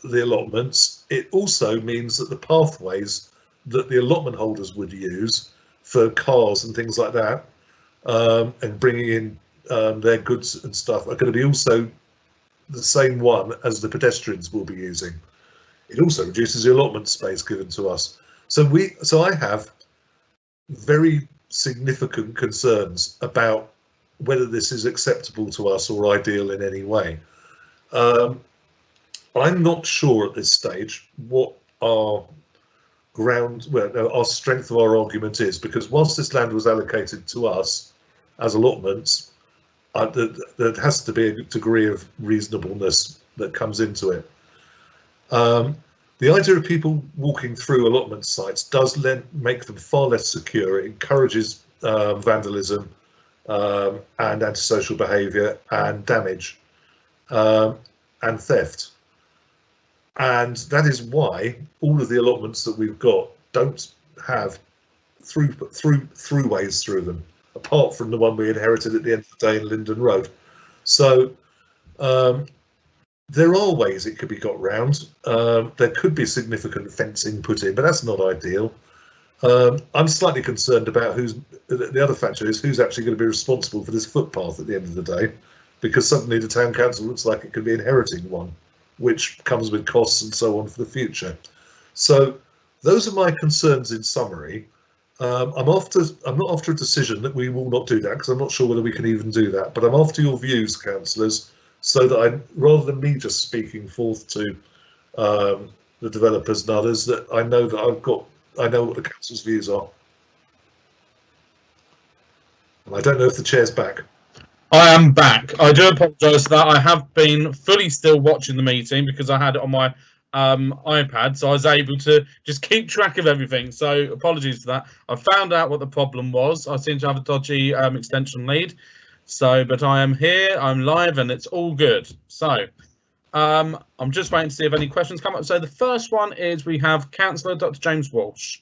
allotments. It also means that the pathways that the allotment holders would use for cars and things like that, and bringing in their goods and stuff, are going to be also the same one as the pedestrians will be using. It also reduces the allotment space given to us. So I have very significant concerns about whether this is acceptable to us or ideal in any way. I'm not sure at this stage what our strength of our argument is, because whilst this land was allocated to us as allotments, there has to be a degree of reasonableness that comes into it. The idea of people walking through allotment sites does make them far less secure. It encourages vandalism and antisocial behaviour and damage and theft. And that is why all of the allotments that we've got don't have throughways through them, apart from the one we inherited at the end of the day in Linden Road. So there are ways it could be got round. There could be significant fencing put in, but that's not ideal. I'm slightly concerned about the other factor is who's actually going to be responsible for this footpath at the end of the day, because suddenly the town council looks like it could be inheriting one, which comes with costs and so on for the future. So those are my concerns in summary. I'm not after a decision that we will not do that, because I'm not sure whether we can even do that, but I'm after your views, councillors, so that rather than me just speaking forth to the developers and others, that I know what the council's views are. And I don't know if the chair's back. I am back. I do apologise for that. I have been fully still watching the meeting because I had it on my iPad, so I was able to just keep track of everything. So apologies for that. I found out what the problem was. I seem to have a dodgy extension lead. So, but I am here, I'm live, and it's all good. So I'm just waiting to see if any questions come up. So the first one is we have Councillor Dr. James Walsh.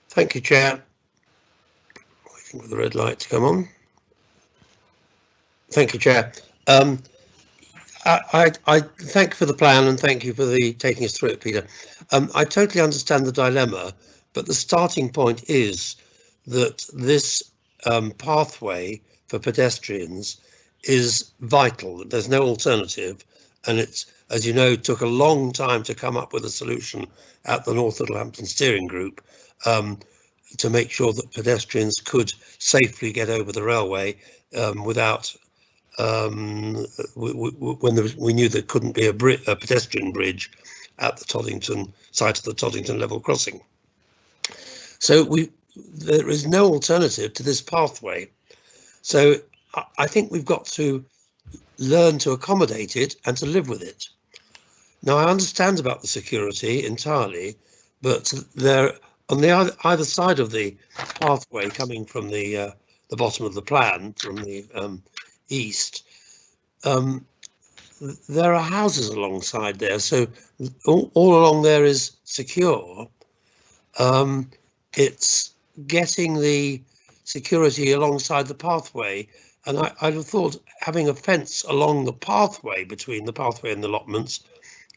Thank you, Chair. Waiting for the red light to come on. Thank you, Chair. I thank you for the plan and thank you for taking us through it, Peter. I totally understand the dilemma, but the starting point is that this pathway for pedestrians is vital. There's no alternative, and it's, as you know, took a long time to come up with a solution at the North Littlehampton Steering Group to make sure that pedestrians could safely get over the railway without when we knew there couldn't be a pedestrian bridge at the Toddington site of the Toddington level crossing. So there is no alternative to this pathway. So I think we've got to learn to accommodate it and to live with it. Now, I understand about the security entirely, but there, on the either side of the pathway coming from the bottom of the plan, from the east, there are houses alongside there, so all along there is secure. It's getting the security alongside the pathway, and I'd have thought having a fence along the pathway between the pathway and the allotments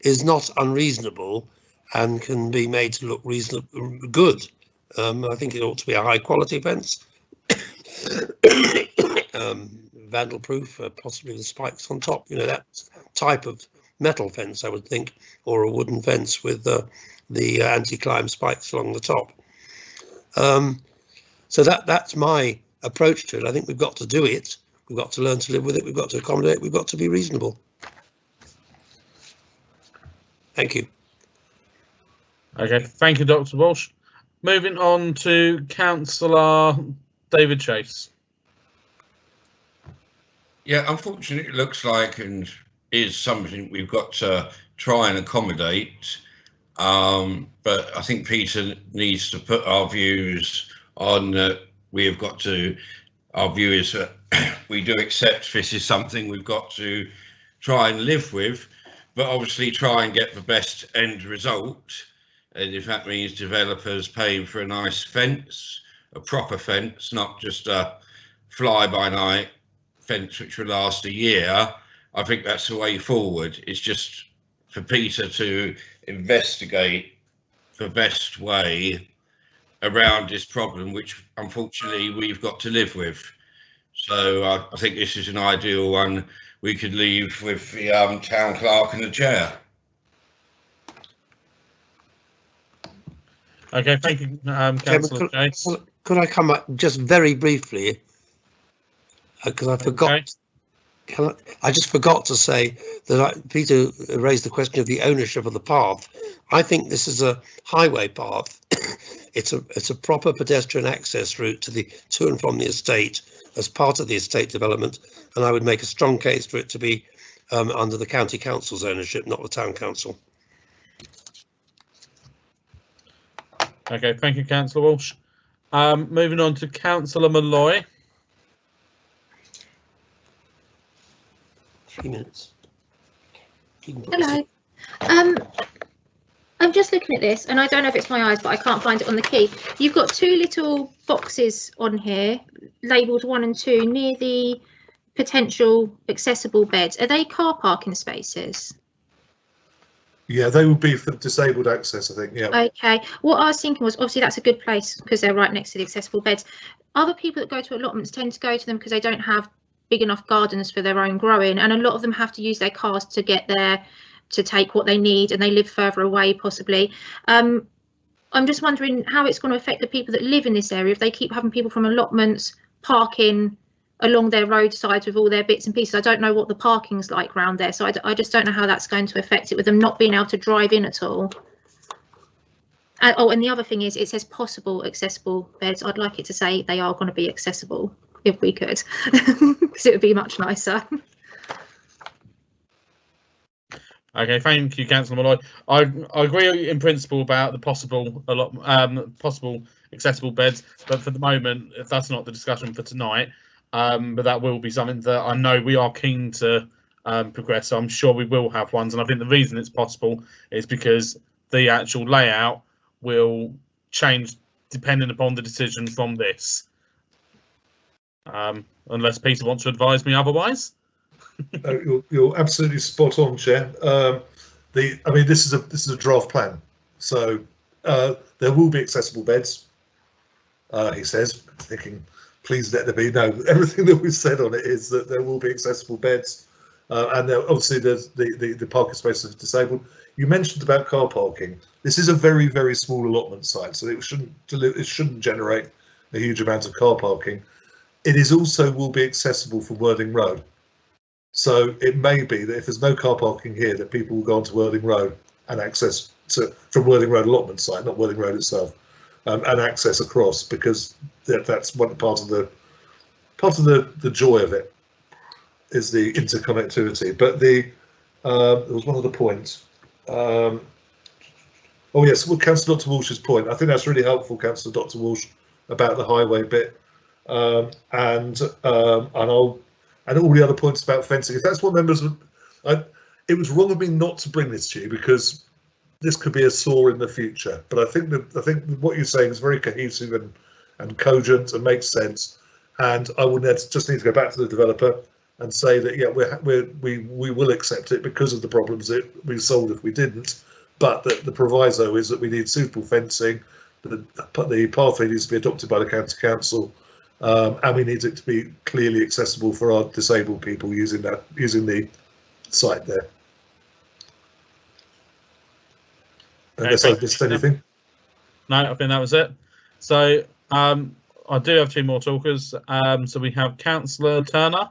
is not unreasonable and can be made to look reasonably good. I think it ought to be a high quality fence, vandal proof, possibly with spikes on top, you know, that type of metal fence I would think, or a wooden fence with the anti-climb spikes along the top. So that's my approach to it. I think we've got to do it. We've got to learn to live with it. We've got to accommodate. We've got to be reasonable. Thank you. Okay, thank you, Dr. Walsh. Moving on to Councillor David Chase. Yeah, unfortunately, it looks like and is something we've got to try and accommodate. But I think Peter needs to put our views on that. We've got to, our view is that we do accept this is something we've got to try and live with, but obviously try and get the best end result. And if that means developers paying for a nice fence, a proper fence, not just a fly-by-night fence which will last a year, I think that's the way forward. It's just for Peter to investigate the best way around this problem, which unfortunately we've got to live with. So I think this is an ideal one we could leave with the town clerk and the chair. Okay, thank you, Councillor Chase. Could I come back just very briefly? Because I forgot. Okay. I just forgot to say that Peter raised the question of the ownership of the path. I think this is a highway path. It's a proper pedestrian access route to and from the estate as part of the estate development, and I would make a strong case for it to be under the county council's ownership, not the town council. Okay, thank you, Councillor Walsh. Moving on to Councillor Malloy. 3 minutes. Hello. I'm just looking at this, and I don't know if it's my eyes, but I can't find it on the key. You've got two little boxes on here, labelled 1 and 2, near the potential accessible beds. Are they car parking spaces? Yeah, they would be for disabled access, I think. Yeah. Okay. What I was thinking was, obviously that's a good place because they're right next to the accessible beds. Other people that go to allotments tend to go to them because they don't have big enough gardens for their own growing, and a lot of them have to use their cars to get there to take what they need, and they live further away possibly. I'm just wondering how it's going to affect the people that live in this area if they keep having people from allotments parking along their roadsides with all their bits and pieces. I don't know what the parking's like around there, so I just don't know how that's going to affect it with them not being able to drive in at all. And the other thing is, it says possible accessible beds. I'd like it to say they are going to be accessible if we could, because it would be much nicer. Okay, thank you, Councillor Malloy. I agree in principle about the possible accessible beds, but for the moment, that's not the discussion for tonight. But that will be something that I know we are keen to progress. So I'm sure we will have ones, and I think the reason it's possible is because the actual layout will change depending upon the decision from this. unless Peter wants to advise me otherwise. You're absolutely spot on, Chair. I mean, this is a draft plan, so there will be accessible beds. He says, thinking, please let there be. No, everything that we've said on it is that there will be accessible beds, and obviously there's the parking spaces disabled. You mentioned about car parking. This is a very, very small allotment site, so it shouldn't generate a huge amount of car parking. It is also will be accessible from Worthing Road. So it may be that if there's no car parking here, that people will go onto Worthing Road and access from Worthing Road allotment site, not Worthing Road itself, and access across, because that's one part of the joy of it is the interconnectivity. But there was one other point. Oh yes, well, Councillor Dr. Walsh's point. I think that's really helpful, Councillor Dr. Walsh, about the highway bit, and all the other points about fencing. If that's what members, it was wrong of me not to bring this to you, because this could be a sore in the future. But I think what you're saying is very cohesive and cogent and makes sense. And I would just need to go back to the developer and say that yeah, we will accept it because of the problems that we solved if we didn't. But the proviso is that we need suitable fencing. The pathway needs to be adopted by the county council. And we need it to be clearly accessible for our disabled people using the site there. Unless I've missed anything. No, I think that was it. So I do have two more talkers. So we have Councillor Turner.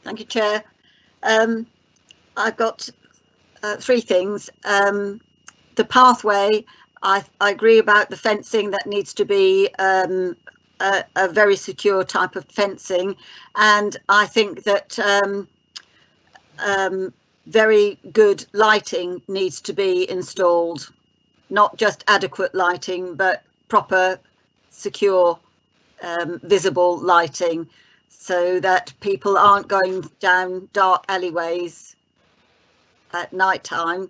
Thank you, Chair. I've got three things. The pathway, I agree about the fencing. That needs to be a very secure type of fencing, and I think that very good lighting needs to be installed, not just adequate lighting, but proper, secure, visible lighting, so that people aren't going down dark alleyways at night time.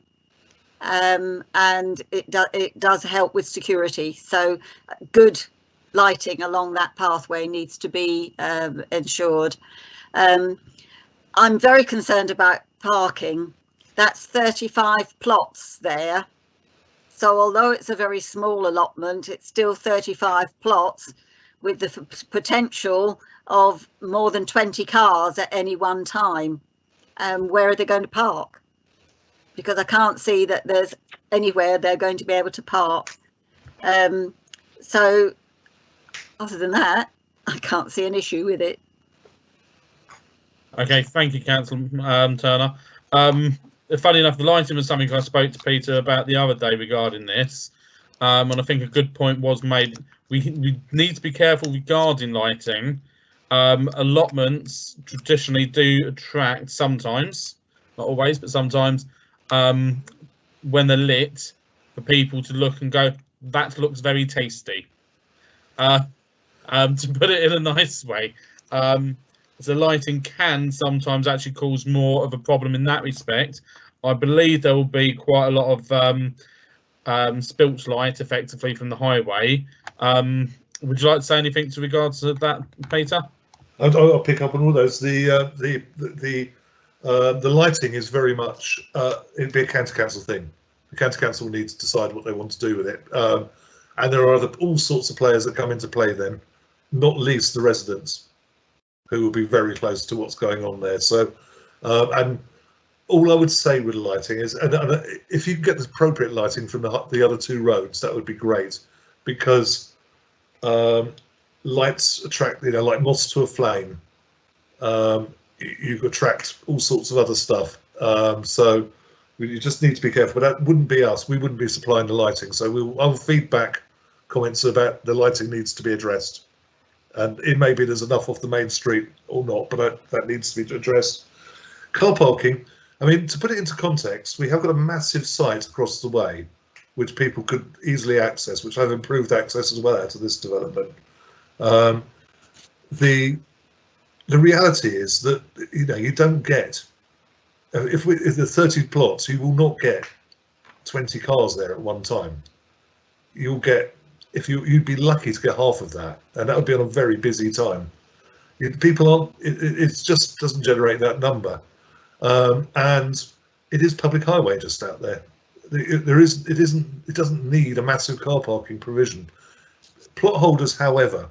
And it does help with security. So good lighting along that pathway needs to be ensured. I'm very concerned about parking. That's 35 plots there. So although it's a very small allotment, it's still 35 plots with the potential of more than 20 cars at any one time. Where are they going to park? Because I can't see that there's anywhere they're going to be able to park. So other than that, I can't see an issue with it. Okay, thank you, Councillor Turner. Funny enough, the lighting was something I spoke to Peter about the other day regarding this, and I think a good point was made. We need to be careful regarding lighting. Allotments traditionally do attract sometimes, not always, but sometimes, when they're lit, for people to look and go, that looks very tasty. To put it in a nice way. So lighting can sometimes actually cause more of a problem in that respect. I believe there will be quite a lot of spilt light effectively from the highway. Would you like to say anything to regards to that, Peter? I'll pick up on all those. The lighting is very much it'd be a county council thing. The county council needs to decide what they want to do with it, and there are all sorts of players that come into play then, not least the residents, who will be very close to what's going on there. So, and all I would say with lighting is, and if you can get the appropriate lighting from the other two roads, that would be great, because lights attract, like moths to a flame. You attract all sorts of other stuff. So you just need to be careful. But that wouldn't be us. We wouldn't be supplying the lighting. So I'll feedback comments about the lighting needs to be addressed. And it may be there's enough off the main street or not, but that needs to be addressed. Car parking. I mean, to put it into context, we have got a massive site across the way, which people could easily access, which have improved access as well to this development. The reality is that you don't get, if there's 30 plots, you will not get 20 cars there at one time. you'll get, if you'd be lucky to get half of that, and that would be on a very busy time. People aren't, it just doesn't generate that number. And it is public highway just out there. It doesn't need a massive car parking provision. Plot holders, however,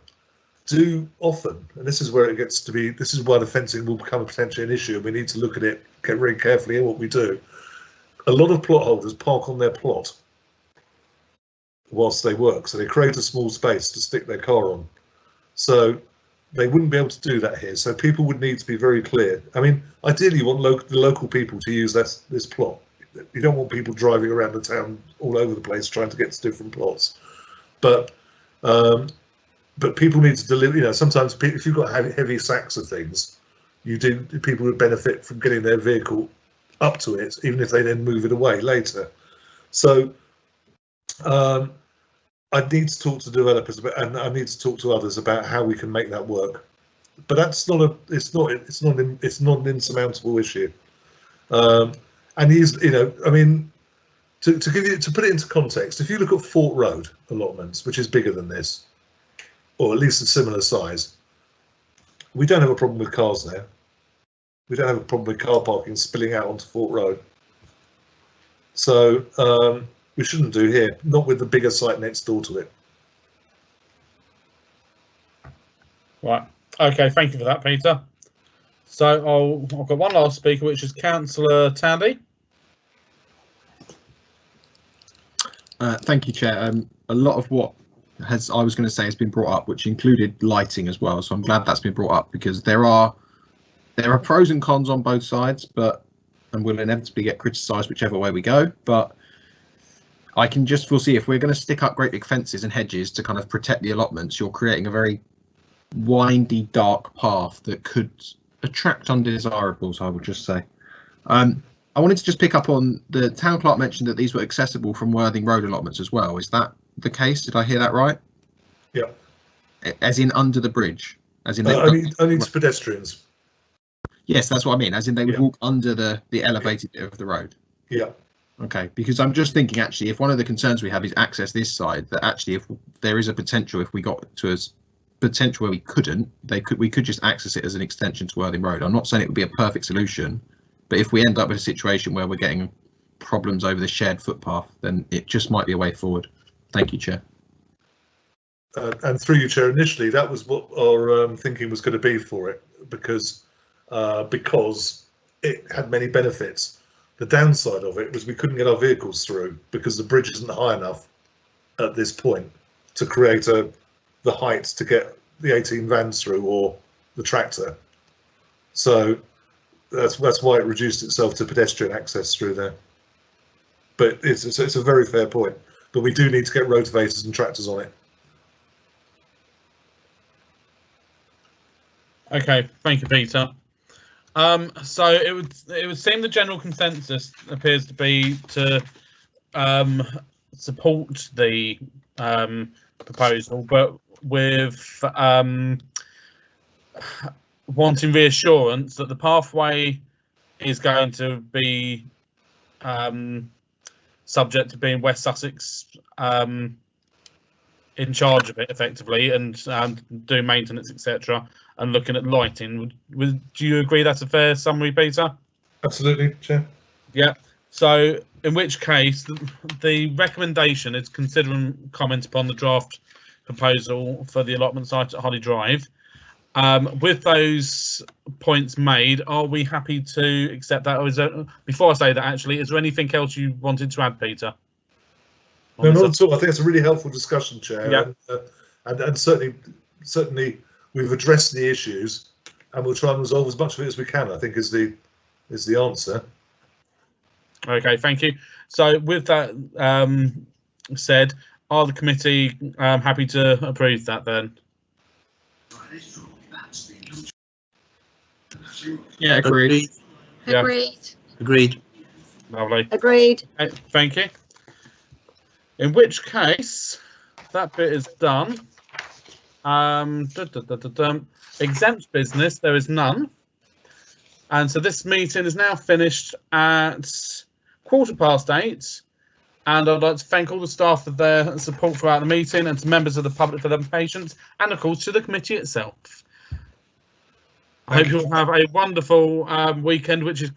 do often, and this is where it gets to be, this is why the fencing will become potentially an issue, and we need to look at it, get very carefully in what we do. A lot of plot holders park on their plot whilst they work, so they create a small space to stick their car on. So they wouldn't be able to do that here. So people would need to be very clear. I mean, ideally you want the local people to use this plot. You don't want people driving around the town all over the place trying to get to different plots. But people need to deliver. You know, sometimes if you've got heavy sacks of things, people would benefit from getting their vehicle up to it, even if they then move it away later. So I need to talk to developers about, and I need to talk to others about how we can make that work. But that's not it's not an insurmountable issue. And I mean, to put it into context, if you look at Fort Road allotments, which is bigger than this, or at least a similar size, we don't have a problem with cars there. We don't have a problem with car parking spilling out onto Fort Road. So we shouldn't do here, not with the bigger site next door to it. Right. Okay. Thank you for that, Peter. So I've got one last speaker, which is Councillor Tandy. Thank you, Chair. A lot of what I was going to say has been brought up, which included lighting as well. So I'm glad that's been brought up, because there are pros and cons on both sides, and we'll inevitably get criticised whichever way we go. But I can just foresee, if we're going to stick up great big fences and hedges to kind of protect the allotments, you're creating a very windy, dark path that could attract undesirables, I would just say. I wanted to just pick up on the town clerk mentioned that these were accessible from Worthing Road allotments as well. Is that the case? Did I hear that right? Yeah. As in under the bridge? As in only to pedestrians. Yes, that's what I mean. As in they would walk under the elevated bit of the road. Yeah. Okay, because I'm just thinking, actually, if one of the concerns we have is access this side, that actually if there is a potential, if we got to a potential where we couldn't, we could just access it as an extension to Worthing Road. I'm not saying it would be a perfect solution, but if we end up with a situation where we're getting problems over the shared footpath, then it just might be a way forward. Thank you, Chair. And through you, Chair, initially that was what our thinking was going to be for it, because it had many benefits. The downside of it was we couldn't get our vehicles through because the bridge isn't high enough at this point to create the height to get the 18 vans through or the tractor. So that's why it reduced itself to pedestrian access through there. But it's a very fair point. But we do need to get rotavators and tractors on it. Okay, thank you, Peter. So it would seem the general consensus appears to be to support the proposal, but with wanting reassurance that the pathway is going to be subject to being West Sussex in charge of it effectively, and doing maintenance, etc., and looking at lighting. Do you agree that's a fair summary, Peter? Absolutely, Chair. Yeah. So in which case the recommendation is considering comment upon the draft proposal for the allotment site at Holly Drive. With those points made, are we happy to accept that? Or is there, before I say that, actually, is there anything else you wanted to add, Peter? No, not at all. I think it's a really helpful discussion, Chair. Yeah. And certainly we've addressed the issues, and we'll try and resolve as much of it as we can, I think is the answer. Okay, thank you. So with that said, are the committee happy to approve that then? Yeah, agreed. Yeah. Agreed. Lovely. Agreed. Okay, thank you. In which case, that bit is done. Exempt business, there is none. And so this meeting is now finished at 8:15. And I'd like to thank all the staff for their support throughout the meeting, and to members of the public for their patience, and of course to the committee itself. I hope you'll have a wonderful weekend, which is